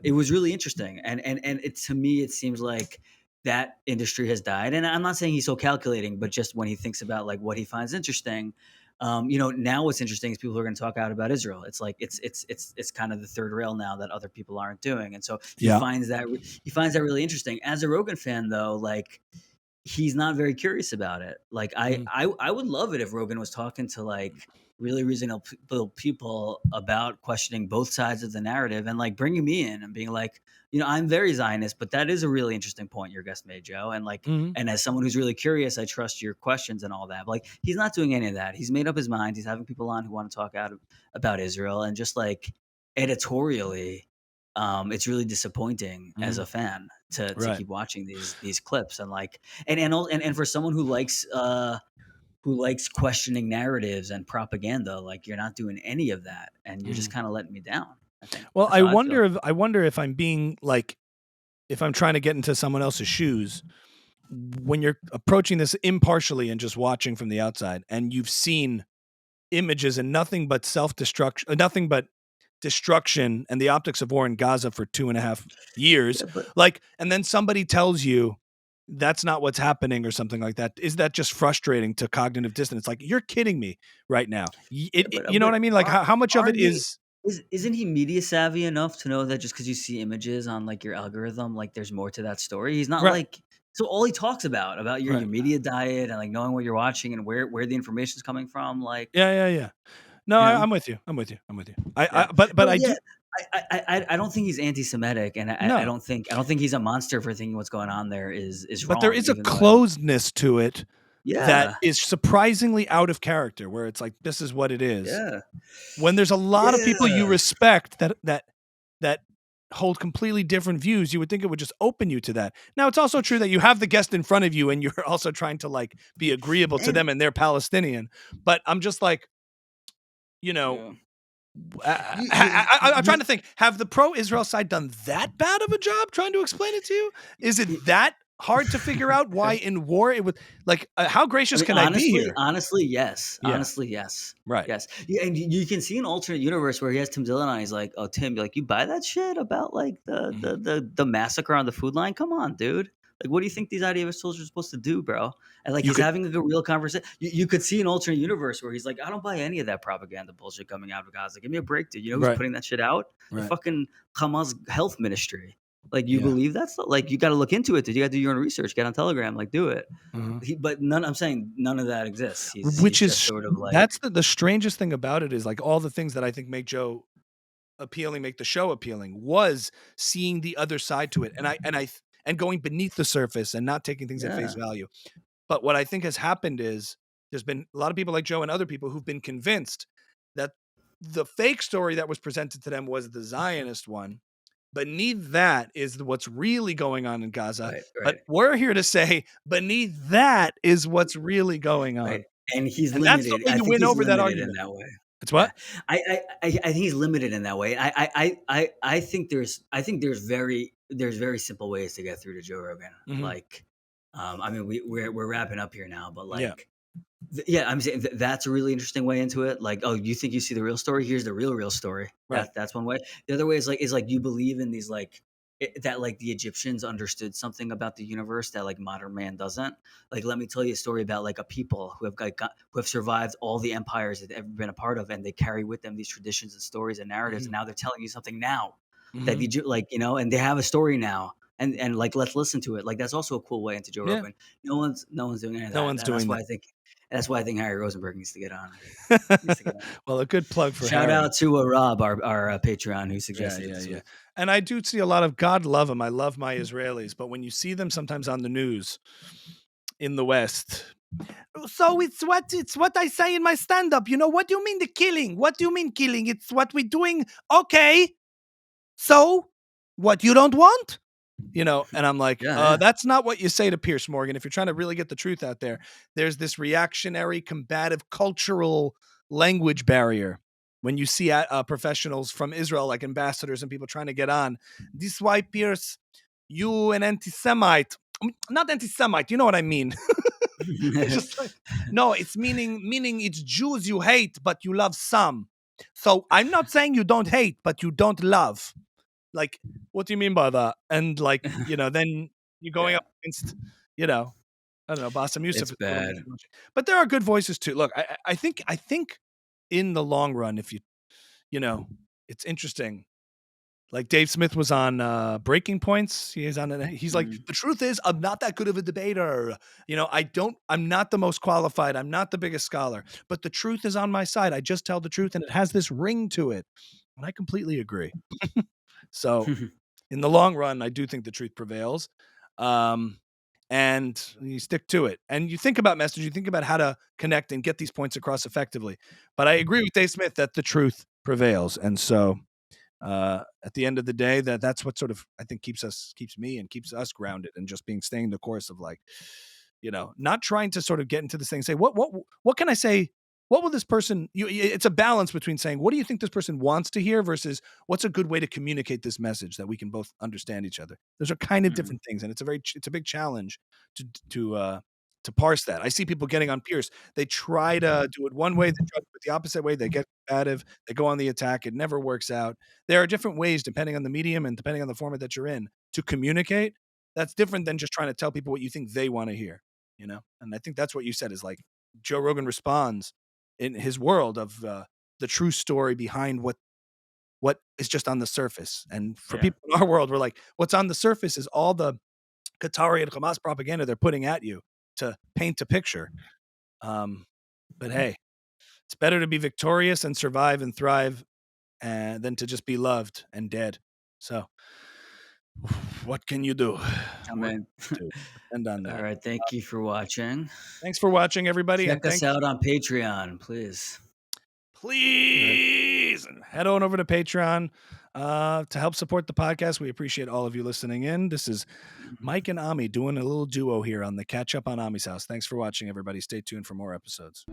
It was really interesting. And to me, it seems like that industry has died. And I'm not saying he's so calculating, but just when he thinks about like what he finds interesting, now what's interesting is people who are going to talk out about Israel. It's like it's kind of the third rail now that other people aren't doing, and so he finds that really interesting. As a Rogan fan, though, like, he's not very curious about it. Like, I would love it if Rogan was talking to like really reasonable people about questioning both sides of the narrative and like bringing me in and being like, I'm very Zionist, but that is a really interesting point your guest made, Joe. And like, and as someone who's really curious, I trust your questions and all that. But like, he's not doing any of that. He's made up his mind. He's having people on who want to talk out about Israel, and just like editorially, it's really disappointing as a fan to keep watching these clips and like, and for someone who likes questioning narratives and propaganda, like, you're not doing any of that, and you're just kind of letting me down, I think. Well, I wonder if I'm being like, if I'm trying to get into someone else's shoes, when you're approaching this impartially and just watching from the outside, and you've seen images and nothing but self-destruction, nothing but destruction and the optics of war in Gaza for 2.5 years, and then somebody tells you that's not what's happening or something like that. Is that just frustrating to cognitive dissonance? Like, you're kidding me right now. You know what I mean? Like, how much of it is... Isn't he media savvy enough to know that just because you see images on like your algorithm, like there's more to that story? He's not like, so all he talks about your media diet and like knowing what you're watching and where the information's coming from. Like, yeah. No, I'm with you. I don't think he's anti-Semitic, and I don't think he's a monster for thinking what's going on there is wrong. But there is a closedness to it that is surprisingly out of character, where it's like, this is what it is. Yeah. When there's a lot of people you respect that hold completely different views, you would think it would just open you to that. Now, it's also true that you have the guest in front of you and you're also trying to like be agreeable to them and they're Palestinian. But I'm just like, I'm trying to think, have the pro-Israel side done that bad of a job trying to explain it to you? Is it that hard to figure out why in war it would, like, how gracious can I be here? Honestly, yes. Honestly, yes. Right. Yes. Yeah, and you can see an alternate universe where he has Tim Dillon on. He's like, oh, Tim, like, you buy that shit about like the massacre on the food line? Come on, dude. Like, what do you think these ideologies are supposed to do, bro? And like, he's having a real conversation. You could see an alternate universe where he's like, I don't buy any of that propaganda bullshit coming out of Gaza. Give me a break, dude. You know who's putting that shit out? The fucking Hamas health ministry. Like, you believe that's like, you got to look into it, dude. You got to do your own research. Get on Telegram, like, do it. But I'm saying none of that exists. Which is sort of like, that's the strangest thing about it, is like all the things that I think make Joe appealing, make the show appealing, was seeing the other side to it, and going beneath the surface and not taking things at face value. But what I think has happened is there's been a lot of people like Joe and other people who've been convinced that the fake story that was presented to them was the Zionist one. Beneath that is what's really going on in Gaza. Right. But we're here to say beneath that is what's really going on. Right. And he's And limited. that's the way to win over that argument. In that way. It's what? I think he's limited in that way. I think there's very simple ways to get through to Joe Rogan. Mhm. Like, I mean, we're wrapping up here now, but like, Yeah. I'm saying that's a really interesting way into it. Like, oh, you think you see the real story? Here's the real story. Right. That's one way. The other way is like you believe in these that like the Egyptians understood something about the universe that like modern man doesn't. Like, let me tell you a story about like a people who have survived all the empires that they've ever been a part of, and they carry with them these traditions and stories and narratives. And now they're telling you something now that like, you know, and they have a story now. And like, let's listen to it. Like, that's also a cool way into Joe Rogan. No one's doing any of that. No one's doing that. That's why I think Harry Rosenberg needs to get on. Well, a good plug for Shout Harry. out to Rob, our Patreon, who suggested it. Yeah. And I do see a lot of, God love them. I love my Israelis, but when you see them sometimes on the news in the West, so it's what I say in my stand-up. You know, what do you mean the killing? What do you mean killing? It's what we're doing. Okay, so what you don't want? You know, and I'm like, that's not what you say to Piers Morgan. If you're trying to really get the truth out there, there's this reactionary, combative, cultural language barrier. When you see professionals from Israel, like ambassadors and people trying to get on, this is why, Piers, you an anti-Semite. Not anti-Semite, you know what I mean. It's just like, no, it's meaning it's Jews you hate, but you love some. So I'm not saying you don't hate, but you don't love. Like, what do you mean by that? And like, you know, then you're going up against, you know, I don't know, Bassem Youssef. It's bad. But there are good voices too. Look, I think in the long run, if you know, it's interesting. Like Dave Smith was on Breaking Points. He's like, the truth is, I'm not that good of a debater. You know, I'm not the most qualified. I'm not the biggest scholar, but the truth is on my side. I just tell the truth and it has this ring to it. And I completely agree. So in the long run, I do think the truth prevails. And you stick to it. And you think about message, you think about how to connect and get these points across effectively. But I agree with Dave Smith that the truth prevails. And so at the end of the day, that's what sort of, I think, keeps me and keeps us grounded and just staying the course of, like, you know, not trying to sort of get into this thing and say, what can I say? What will this person, it's a balance between saying, what do you think this person wants to hear versus what's a good way to communicate this message that we can both understand each other. Those are kind of different things. And it's a big challenge to parse that. I see people getting on Pierce. They try to do it one way, they try to do it the opposite way. They get combative, they go on the attack. It never works out. There are different ways, depending on the medium and depending on the format that you're in, to communicate. That's different than just trying to tell people what you think they want to hear, you know? And I think that's what you said is, like, Joe Rogan responds in his world of the true story behind what is just on the surface. And for people in our world, we're like, what's on the surface is all the Qatari and Hamas propaganda they're putting at you to paint a picture. But hey, it's better to be victorious and survive and thrive than to just be loved and dead. So what can you do? Amen. End on that. All right. Thank you for watching. Thanks for watching, everybody. Check us out on Patreon, please. Head on over to Patreon to help support the podcast. We appreciate all of you listening in. This is Mike and Ami doing a little duo here on the Catch Up on Ami's House. Thanks for watching, everybody. Stay tuned for more episodes.